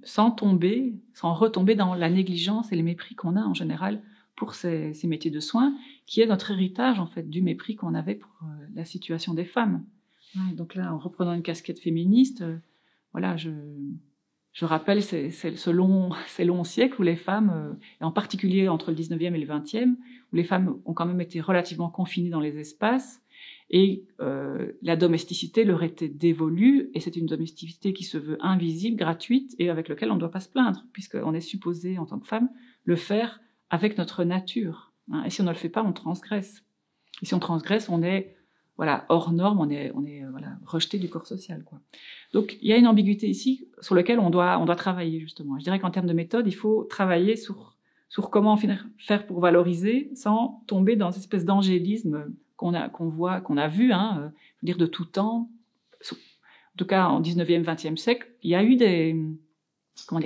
sans retomber dans la négligence et les mépris qu'on a en général pour ces métiers de soins, qui est notre héritage, en fait, du mépris qu'on avait pour la situation des femmes. Ouais, donc là, en reprenant une casquette féministe, voilà, je rappelle ces longs siècles où les femmes, et en particulier entre le 19e et le 20e, où les femmes ont quand même été relativement confinées dans les espaces, et la domesticité leur était dévolue, et c'est une domesticité qui se veut invisible, gratuite, et avec laquelle on ne doit pas se plaindre, puisqu'on est supposé, en tant que femme, le faire avec notre nature. Hein, et si on ne le fait pas, on transgresse. Et si on transgresse, on est hors norme, on est rejeté du corps social, quoi. Donc il y a une ambiguïté ici sur laquelle on doit travailler, justement. Je dirais qu'en termes de méthode, il faut travailler sur comment faire pour valoriser sans tomber dans cette espèce d'angélisme qu'on a vu, hein, je veux dire, de tout temps. En tout cas, en 19e, 20e siècle, il y a eu des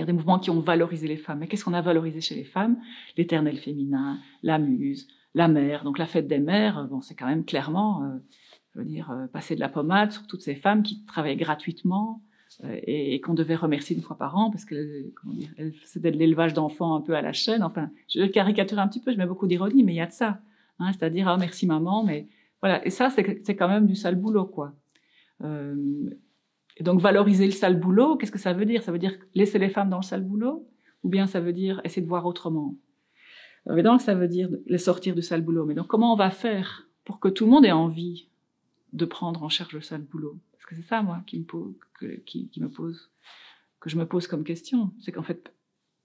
mouvements qui ont valorisé les femmes. Mais qu'est-ce qu'on a valorisé chez les femmes? L'éternel féminin, la muse, la mère. Donc la fête des mères, c'est quand même clairement, passer de la pommade sur toutes ces femmes qui travaillaient gratuitement et qu'on devait remercier une fois par an parce que c'était de l'élevage d'enfants un peu à la chaîne. Enfin, je caricature un petit peu, je mets beaucoup d'ironie, mais il y a de ça. Hein, c'est-à-dire, merci maman, mais voilà. Et ça, c'est quand même du sale boulot, quoi. Et donc, valoriser le sale boulot, qu'est-ce que ça veut dire? Ça veut dire laisser les femmes dans le sale boulot? Ou bien ça veut dire essayer de voir autrement? Alors, évidemment que ça veut dire les sortir du sale boulot. Mais donc, comment on va faire pour que tout le monde ait envie de prendre en charge le sale boulot? Parce que c'est ça, moi, que je me pose comme question. C'est qu'en fait,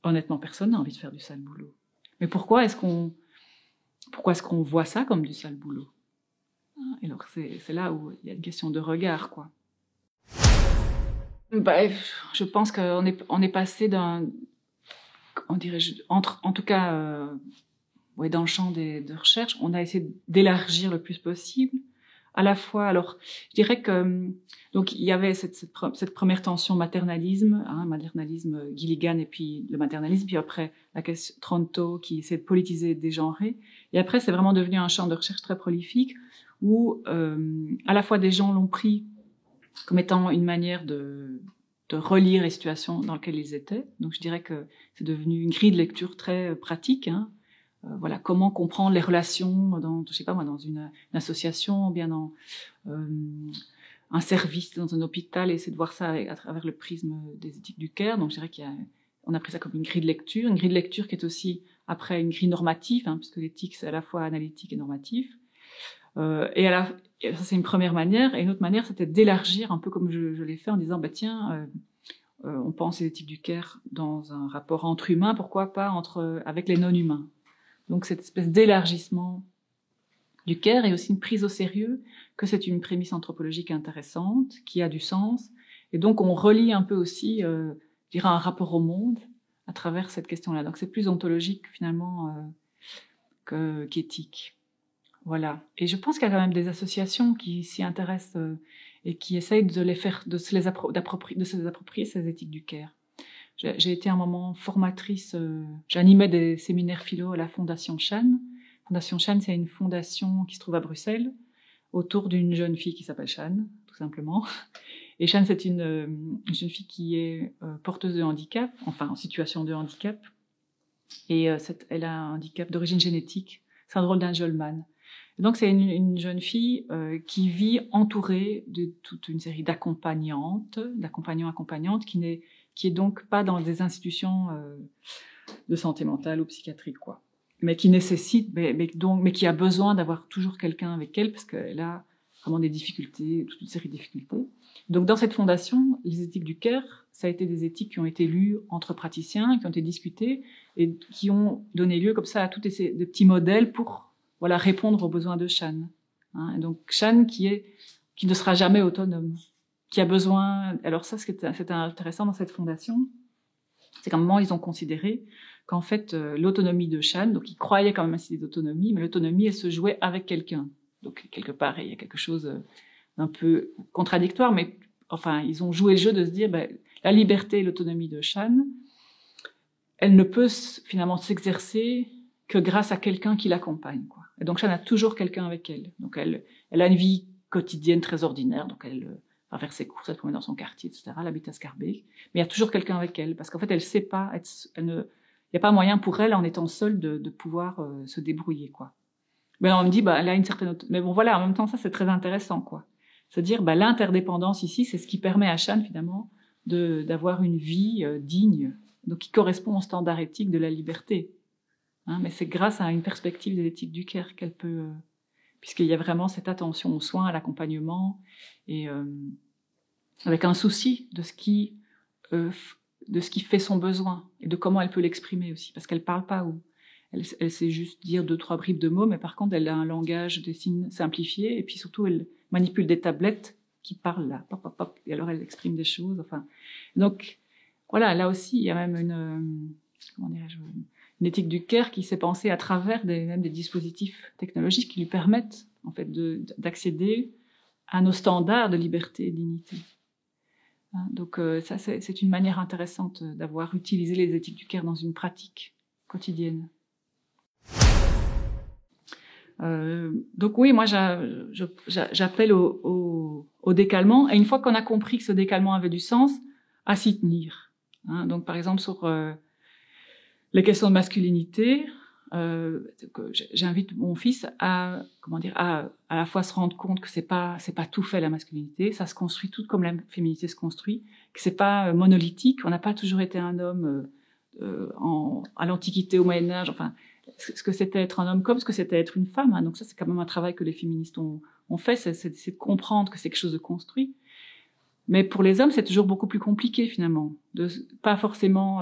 honnêtement, personne n'a envie de faire du sale boulot. Mais pourquoi est-ce qu'on voit ça comme du sale boulot? Et alors, c'est là où il y a une question de regard, quoi. Je pense qu'on est passé on dirait, en tout cas, dans le champ de recherche, on a essayé d'élargir le plus possible. À la fois, alors, je dirais que, donc, il y avait cette première tension maternalisme Gilligan et puis le maternalisme, puis après, la question Tronto qui essaie de politiser, dégenrer. Et après, c'est vraiment devenu un champ de recherche très prolifique où, à la fois des gens l'ont pris comme étant une manière de relire les situations dans lesquelles ils étaient. Donc, je dirais que c'est devenu une grille de lecture très pratique, voilà, comment comprendre les relations dans une association, bien dans un service, dans un hôpital, et essayer de voir ça à travers le prisme des éthiques du care. Donc, je dirais on a pris ça comme une grille de lecture qui est aussi après une grille normative, puisque l'éthique c'est à la fois analytique et normatif. Et ça c'est une première manière, et une autre manière c'était d'élargir un peu comme je l'ai fait en disant on pense les éthiques du care dans un rapport entre humains, pourquoi pas avec les non-humains. Donc cette espèce d'élargissement du care est aussi une prise au sérieux que c'est une prémisse anthropologique intéressante, qui a du sens, et donc on relie un peu aussi, je dirais, un rapport au monde à travers cette question-là. Donc c'est plus ontologique finalement qu'éthique. Voilà. Et je pense qu'il y a quand même des associations qui s'y intéressent et qui essayent de se les approprier ces éthiques du care. J'ai été un moment formatrice, j'animais des séminaires philo à la Fondation Shan. Fondation Shan, c'est une fondation qui se trouve à Bruxelles, autour d'une jeune fille qui s'appelle Shan, tout simplement. Et Shan, c'est une jeune fille qui est porteuse de handicap, enfin en situation de handicap, et elle a un handicap d'origine génétique, syndrome d'Angelman. Et donc c'est une jeune fille qui vit entourée de toute une série d'accompagnants, accompagnantes, qui est donc pas dans des institutions de santé mentale ou psychiatrique, quoi. Mais qui nécessite, mais qui a besoin d'avoir toujours quelqu'un avec elle parce qu'elle a vraiment des difficultés, toute une série de difficultés. Donc dans cette fondation, les éthiques du care, ça a été des éthiques qui ont été lues entre praticiens, qui ont été discutées et qui ont donné lieu comme ça à tous des petits modèles pour répondre aux besoins de Shan. Et donc Shan qui ne sera jamais autonome, qui a besoin. Alors ça, c'était intéressant dans cette fondation, c'est qu'à un moment ils ont considéré qu'en fait l'autonomie de Shan, donc ils croyaient quand même à cette idée d'autonomie, mais l'autonomie elle se jouait avec quelqu'un. Donc quelque part il y a quelque chose d'un peu contradictoire, mais enfin ils ont joué le jeu de se dire la liberté et l'autonomie de Shan, elle ne peut finalement s'exercer que grâce à quelqu'un qui l'accompagne, quoi. Et donc Shan a toujours quelqu'un avec elle. Donc elle a une vie quotidienne très ordinaire, donc elle va faire ses courses, elle se promène dans son quartier, etc. Elle habite à Scarbeck, mais il y a toujours quelqu'un avec elle, parce qu'en fait elle sait pas, il n'y a pas moyen pour elle, en étant seule, de pouvoir se débrouiller, quoi. Mais on me dit, elle a une certaine mais bon voilà, en même temps ça c'est très intéressant, quoi. C'est-à-dire l'interdépendance ici, c'est ce qui permet à Shan finalement d'avoir une vie digne, donc qui correspond au standard éthique de la liberté. Mais c'est grâce à une perspective de l'éthique du care qu'elle peut, puisqu'il y a vraiment cette attention aux soins, à l'accompagnement, et avec un souci de ce qui fait son besoin et de comment elle peut l'exprimer aussi, parce qu'elle parle pas ou elle sait juste dire 2-3 bribes de mots, mais par contre elle a un langage des signes simplifié, et puis surtout elle manipule des tablettes qui parlent là, pop, pop, pop, et alors elle exprime des choses. Enfin, donc voilà, là aussi il y a même une éthique du care qui s'est pensée à travers même des dispositifs technologiques qui lui permettent en fait d'accéder à nos standards de liberté et de dignité. Donc ça c'est une manière intéressante d'avoir utilisé les éthiques du care dans une pratique quotidienne. Donc oui, moi j'appelle au décalement, et une fois qu'on a compris que ce décalement avait du sens, à s'y tenir. Donc par exemple sur les questions de masculinité, j'invite mon fils à la fois se rendre compte que c'est pas tout fait la masculinité, ça se construit tout comme la féminité se construit, que c'est pas monolithique, on n'a pas toujours été un homme à l'Antiquité, au Moyen Âge, enfin ce que c'était être un homme comme ce que c'était être une femme. Donc ça, c'est quand même un travail que les féministes ont fait, c'est de comprendre que c'est quelque chose de construit. Mais pour les hommes, c'est toujours beaucoup plus compliqué finalement, pas forcément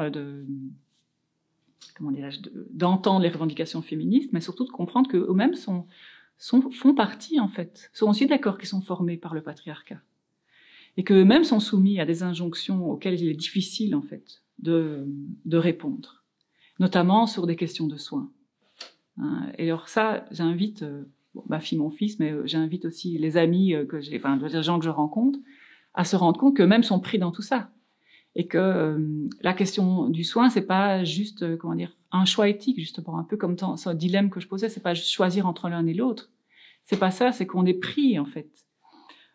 d'entendre les revendications féministes, mais surtout de comprendre qu'eux-mêmes font partie en fait, sont aussi d'accord qu'ils sont formés par le patriarcat et qu'eux-mêmes sont soumis à des injonctions auxquelles il est difficile en fait de répondre, notamment sur des questions de soins. Et alors ça, j'invite ma fille, mon fils, mais j'invite aussi les amis les gens que je rencontre, à se rendre compte qu'eux-mêmes sont pris dans tout ça. Et que la question du soin, c'est pas juste, un choix éthique, justement, un peu comme ce dilemme que je posais, c'est pas juste choisir entre l'un et l'autre. C'est pas ça, c'est qu'on est pris, en fait,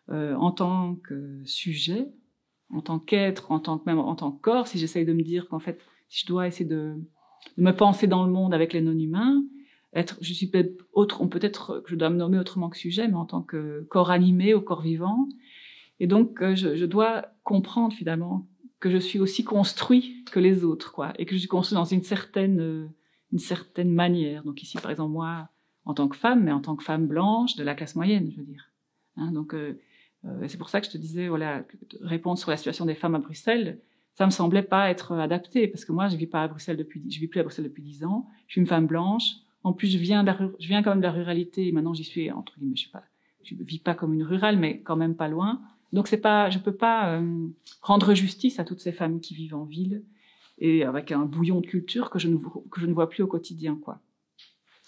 en tant que sujet, en tant qu'être, même en tant que corps, si j'essaye de me dire qu'en fait, si je dois essayer de me penser dans le monde avec les non-humains, je suis peut-être que je dois me nommer autrement que sujet, mais en tant que corps animé ou corps vivant. Et donc, je dois comprendre finalement que je suis aussi construit que les autres, quoi, et que je suis construit dans une certaine manière. Donc ici, par exemple, moi, en tant que femme, mais en tant que femme blanche de la classe moyenne, je veux dire. Donc, c'est pour ça que je te disais, voilà, répondre sur la situation des femmes à Bruxelles, ça me semblait pas être adapté, parce que moi, je vis plus à Bruxelles depuis 10 ans. Je suis une femme blanche. En plus, je viens quand même de la ruralité. Et maintenant, j'y suis entre guillemets. Je vis pas comme une rurale, mais quand même pas loin. Donc je peux pas rendre justice à toutes ces femmes qui vivent en ville et avec un bouillon de culture que je ne vois plus au quotidien, quoi.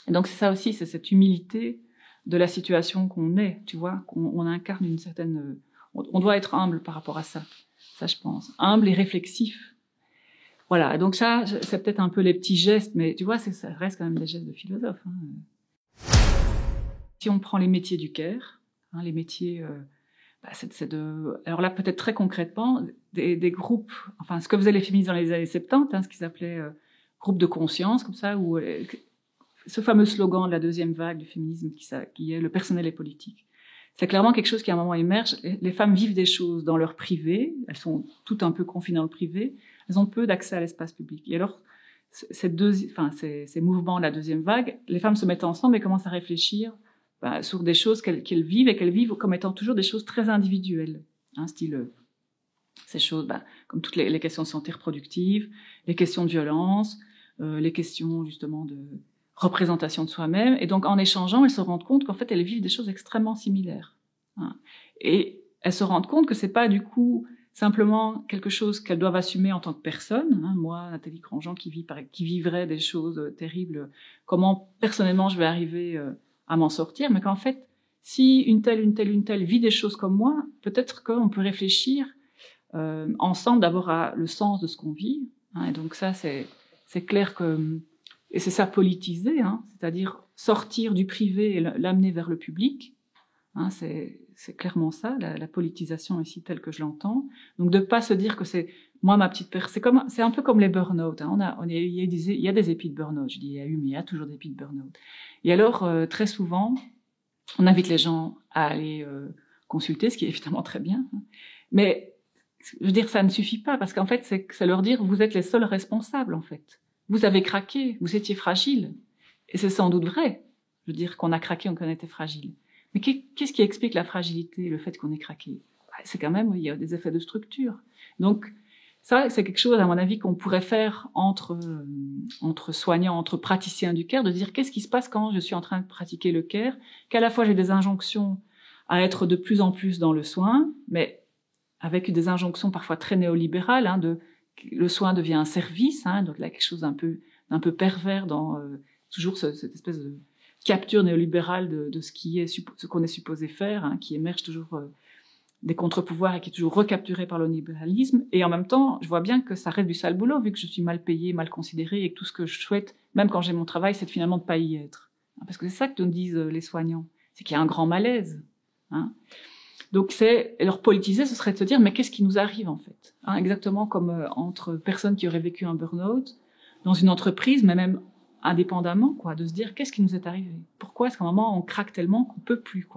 Et donc c'est ça aussi, c'est cette humilité de la situation qu'on est, tu vois, qu'on incarne une certaine. On doit être humble par rapport à ça, je pense, humble et réflexif. Voilà. Donc ça, c'est peut-être un peu les petits gestes, mais tu vois, ça reste quand même des gestes de philosophe. Si on prend les métiers du care, les métiers alors là, peut-être très concrètement, des groupes, enfin, ce que faisaient les féministes dans les années 70, ce qu'ils appelaient groupe de conscience, comme ça, où ce fameux slogan de la deuxième vague du féminisme qui est « le personnel est politique ». C'est clairement quelque chose qui, à un moment, émerge. Les femmes vivent des choses dans leur privé, elles sont toutes un peu confinées dans le privé, elles ont peu d'accès à l'espace public. Et alors, ces mouvements de la deuxième vague, les femmes se mettent ensemble et commencent à réfléchir sur des choses qu'elles vivent et qu'elles vivent comme étant toujours des choses très individuelles, style ces choses, comme toutes les questions de santé reproductive, les questions de violence, les questions justement de représentation de soi-même. Et donc en échangeant, elles se rendent compte qu'en fait elles vivent des choses extrêmement similaires. Et elles se rendent compte que c'est pas du coup simplement quelque chose qu'elles doivent assumer en tant que personne. Moi, Nathalie Grandjean, qui vivrait des choses terribles, comment personnellement je vais arriver à m'en sortir, mais qu'en fait, si une telle vit des choses comme moi, peut-être qu'on peut réfléchir ensemble d'abord à le sens de ce qu'on vit. Et donc ça, c'est clair que... Et c'est ça politiser, c'est-à-dire sortir du privé et l'amener vers le public. C'est clairement ça, la politisation ici telle que je l'entends. Donc de pas se dire que c'est moi ma petite personne. C'est un peu comme les burn-out. Il y a des épis de burn-out. Je dis il y a eu, mais il y a toujours des épis de burn-out. Et alors très souvent, on invite les gens à aller consulter, ce qui est évidemment très bien. Mais je veux dire, ça ne suffit pas parce qu'en fait, c'est leur dire vous êtes les seuls responsables en fait. Vous avez craqué, vous étiez fragile. Et c'est sans doute vrai. Je veux dire qu'on a craqué, qu'on était fragile. Mais qu'est-ce qui explique la fragilité, le fait qu'on ait craqué? C'est quand même, il y a des effets de structure. Donc, ça, c'est quelque chose, à mon avis, qu'on pourrait faire entre soignants, entre praticiens du care, de dire qu'est-ce qui se passe quand je suis en train de pratiquer le care, qu'à la fois j'ai des injonctions à être de plus en plus dans le soin, mais avec des injonctions parfois très néolibérales, le soin devient un service, donc là quelque chose d'un peu pervers dans toujours cette espèce de capture néolibérale de ce qu'on est supposé faire, qui émerge toujours des contre-pouvoirs et qui est toujours recapturé par le libéralisme. Et en même temps, je vois bien que ça reste du sale boulot, vu que je suis mal payée, mal considérée, et que tout ce que je souhaite, même quand j'ai mon travail, c'est finalement de pas y être. Parce que c'est ça que nous disent les soignants, c'est qu'il y a un grand malaise. Donc leur politiser, ce serait de se dire, mais qu'est-ce qui nous arrive en fait, exactement comme entre personnes qui auraient vécu un burn-out, dans une entreprise, mais même indépendamment, de se dire qu'est-ce qui nous est arrivé, pourquoi est-ce qu'à un moment on craque tellement qu'on peut plus,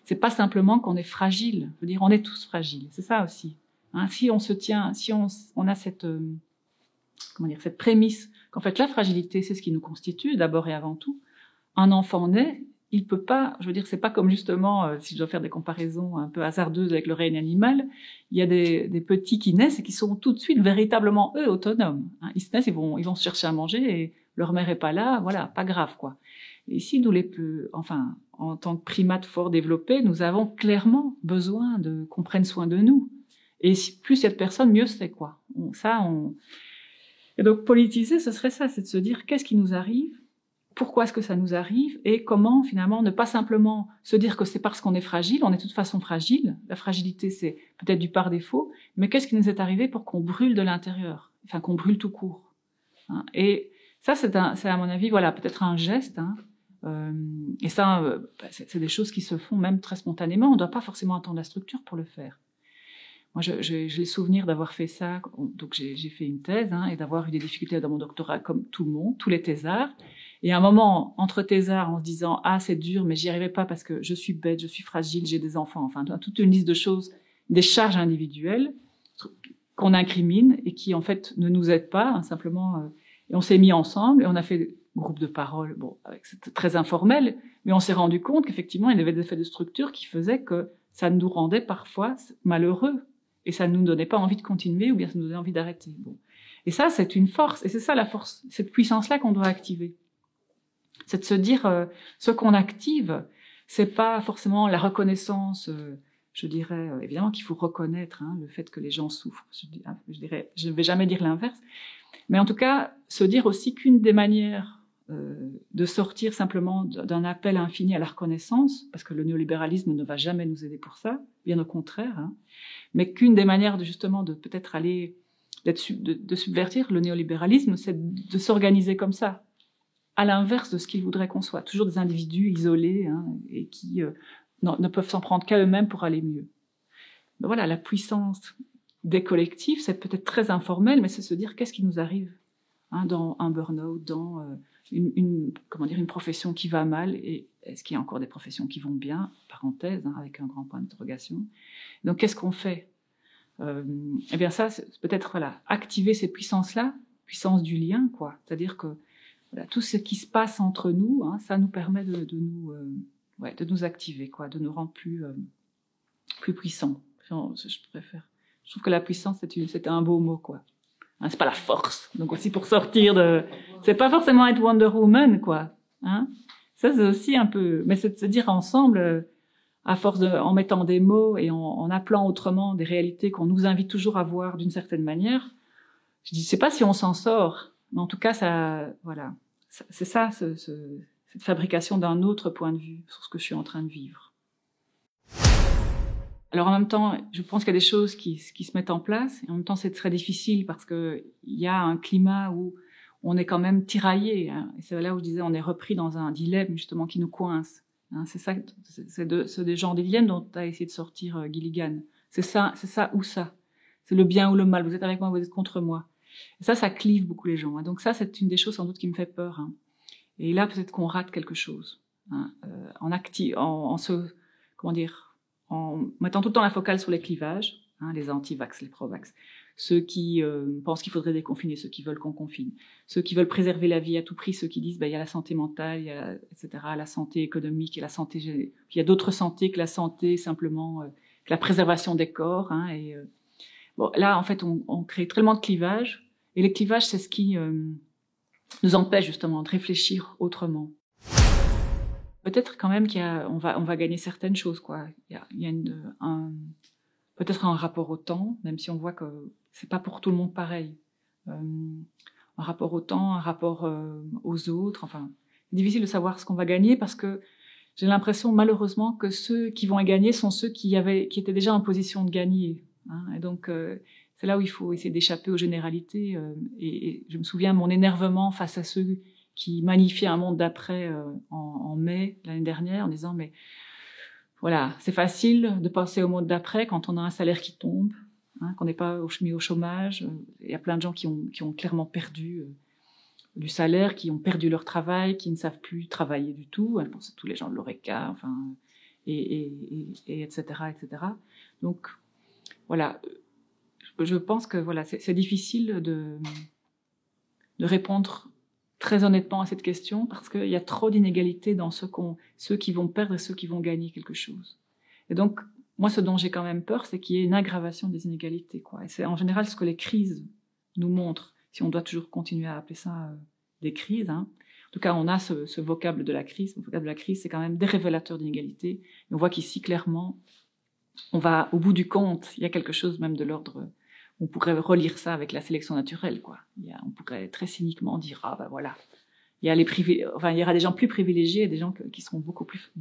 C'est pas simplement qu'on est fragile, je veux dire on est tous fragiles, c'est ça aussi. Si on se tient, si on a cette prémisse qu'en fait, la fragilité, c'est ce qui nous constitue, d'abord et avant tout. Un enfant naît, il peut pas, je veux dire, c'est pas comme justement, si je dois faire des comparaisons un peu hasardeuses avec le règne animal, il y a des petits qui naissent et qui sont tout de suite véritablement, eux, autonomes. Hein. Ils se naissent, ils vont se chercher à manger et leur mère est pas là, voilà, pas grave, quoi. Et ici, nous enfin, en tant que primates fort développés, nous avons clairement besoin qu'on prenne soin de nous. Et plus il y a de personnes, mieux c'est, quoi. Et donc, politiser, ce serait ça, c'est de se dire, qu'est-ce qui nous arrive? Pourquoi est-ce que ça nous arrive et comment finalement ne pas simplement se dire que c'est parce qu'on est fragile, on est de toute façon fragile, la fragilité c'est peut-être du par défaut, mais qu'est-ce qui nous est arrivé pour qu'on brûle de l'intérieur, enfin qu'on brûle tout court. Hein. Et ça c'est à mon avis voilà peut-être un geste, hein, et ça c'est des choses qui se font même très spontanément, on ne doit pas forcément attendre la structure pour le faire. Moi, j'ai le souvenir d'avoir fait ça, donc j'ai fait une thèse hein, et d'avoir eu des difficultés dans mon doctorat comme tout le monde, tous les thésards. Et à un moment, entre thésards, en se disant « Ah, c'est dur, mais j'y arrivais pas parce que je suis bête, je suis fragile, j'ai des enfants. » Enfin, toute une liste de choses, des charges individuelles qu'on incrimine et qui, en fait, ne nous aident pas, hein, simplement. Et on s'est mis ensemble et on a fait groupe de parole. Bon, c'était très informel, mais on s'est rendu compte qu'effectivement, il y avait des effets de structure qui faisaient que ça nous rendait parfois malheureux. Et ça ne nous donnait pas envie de continuer ou bien ça nous donnait envie d'arrêter. Bon. Et ça, c'est une force. Et c'est ça la force, cette puissance-là qu'on doit activer. C'est de se dire, ce qu'on active, c'est pas forcément la reconnaissance, je dirais, évidemment qu'il faut reconnaître hein, le fait que les gens souffrent. Je vais jamais dire l'inverse. Mais en tout cas, se dire aussi qu'une des manières de sortir simplement d'un appel infini à la reconnaissance, parce que le néolibéralisme ne va jamais nous aider pour ça, bien au contraire, hein, mais qu'une des manières justement de peut-être aller, de subvertir le néolibéralisme, c'est de s'organiser comme ça, à l'inverse de ce qu'ils voudraient qu'on soit, toujours des individus isolés hein, et qui ne peuvent s'en prendre qu'à eux-mêmes pour aller mieux. Mais voilà, la puissance des collectifs, c'est peut-être très informel, mais c'est se dire qu'est-ce qui nous arrive hein, dans un burn-out, dans une profession qui va mal, et est-ce qu'il y a encore des professions qui vont bien, parenthèse, hein, avec un grand point d'interrogation. Donc, qu'est-ce qu'on fait Eh bien, ça, c'est peut-être voilà, activer ces puissances-là, puissance du lien, quoi. C'est-à-dire que voilà, tout ce qui se passe entre nous, hein, ça nous permet de nous activer, quoi, de nous rendre plus puissants. Je préfère. Je trouve que la puissance, c'est un beau mot, quoi. Hein, c'est pas la force. Donc aussi pour sortir c'est pas forcément être Wonder Woman, quoi. Hein. Ça, c'est aussi un peu, mais c'est de se dire ensemble, à force en mettant des mots et en appelant autrement des réalités qu'on nous invite toujours à voir d'une certaine manière. Je sais pas si on s'en sort, mais en tout cas, voilà. C'est ça, cette fabrication d'un autre point de vue sur ce que je suis en train de vivre. Alors en même temps, je pense qu'il y a des choses qui se mettent en place, et en même temps c'est très difficile parce que il y a un climat où on est quand même tiraillé, hein, et c'est là où je disais on est repris dans un dilemme justement qui nous coince. Hein, c'est ça, c'est des genres de dilemmes dont a essayé de sortir Gilligan. C'est ça ou ça. C'est le bien ou le mal. Vous êtes avec moi, vous êtes contre moi. Et ça clive beaucoup les gens. Hein. Donc ça, c'est une des choses sans doute qui me fait peur. Hein. Et là, peut-être qu'on rate quelque chose. Hein, en mettant tout le temps la focale sur les clivages, hein, les anti-vax, les pro-vax, ceux qui pensent qu'il faudrait déconfiner, ceux qui veulent qu'on confine, ceux qui veulent préserver la vie à tout prix, ceux qui disent il y a la santé mentale, il y a etc., la santé économique et la santé, il y a d'autres santé que la santé simplement, que la préservation des corps. Hein, et bon, là en fait on crée tellement de clivages, et les clivages c'est ce qui nous empêche justement de réfléchir autrement. Peut-être quand même on va gagner certaines choses, quoi. Il y a peut-être un rapport au temps, même si on voit que c'est pas pour tout le monde pareil. Un rapport au temps, un rapport aux autres. Enfin, c'est difficile de savoir ce qu'on va gagner parce que j'ai l'impression, malheureusement, que ceux qui vont gagner sont ceux qui étaient déjà en position de gagner. Hein, et donc, c'est là où il faut essayer d'échapper aux généralités. Et je me souviens de mon énervement face à ceux qui magnifiait un monde d'après en mai l'année dernière, en disant mais voilà, c'est facile de penser au monde d'après quand on a un salaire qui tombe, hein, qu'on n'est pas mis au chômage. Il y a plein de gens qui ont clairement perdu du salaire, qui ont perdu leur travail, qui ne savent plus travailler du tout. Je pense à tous les gens de l'ORECA, enfin, et etc., etc. Donc voilà, je pense que voilà, c'est difficile de répondre très honnêtement à cette question, parce qu'il y a trop d'inégalités dans ceux qui vont perdre et ceux qui vont gagner quelque chose. Et donc, moi, ce dont j'ai quand même peur, c'est qu'il y ait une aggravation des inégalités, quoi. Et c'est en général ce que les crises nous montrent, si on doit toujours continuer à appeler ça des crises, hein. En tout cas, on a ce vocable de la crise. Le vocable de la crise, c'est quand même des révélateurs d'inégalités. Et on voit qu'ici, clairement, on va au bout du compte. Il y a quelque chose même de l'ordre. On pourrait relire ça avec la sélection naturelle, quoi. On pourrait très cyniquement dire, ah ben voilà, il y aura des gens plus privilégiés et des gens qui seront beaucoup plus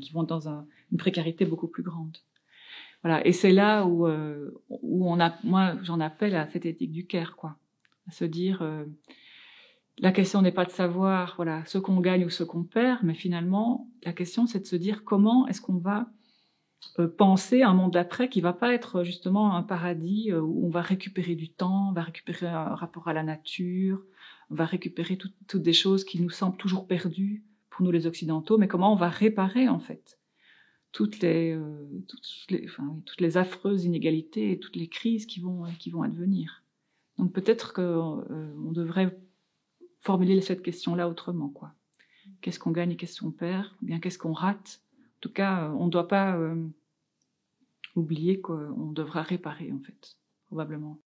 qui vont dans une précarité beaucoup plus grande. Voilà. Et c'est là où moi, j'en appelle à cette éthique du care, quoi. À se dire, la question n'est pas de savoir, voilà, ce qu'on gagne ou ce qu'on perd, mais finalement, la question, c'est de se dire comment est-ce qu'on va penser un monde d'après qui va pas être justement un paradis où on va récupérer du temps, on va récupérer un rapport à la nature, on va récupérer toutes des choses qui nous semblent toujours perdues pour nous les Occidentaux, mais comment on va réparer en fait toutes les affreuses inégalités et toutes les crises qui vont advenir. Donc peut-être on devrait formuler cette question-là autrement, quoi. Qu'est-ce qu'on gagne et qu'est-ce qu'on perd, ou bien qu'est-ce qu'on rate. En tout cas, on ne doit pas oublier qu'on devra réparer, en fait, probablement.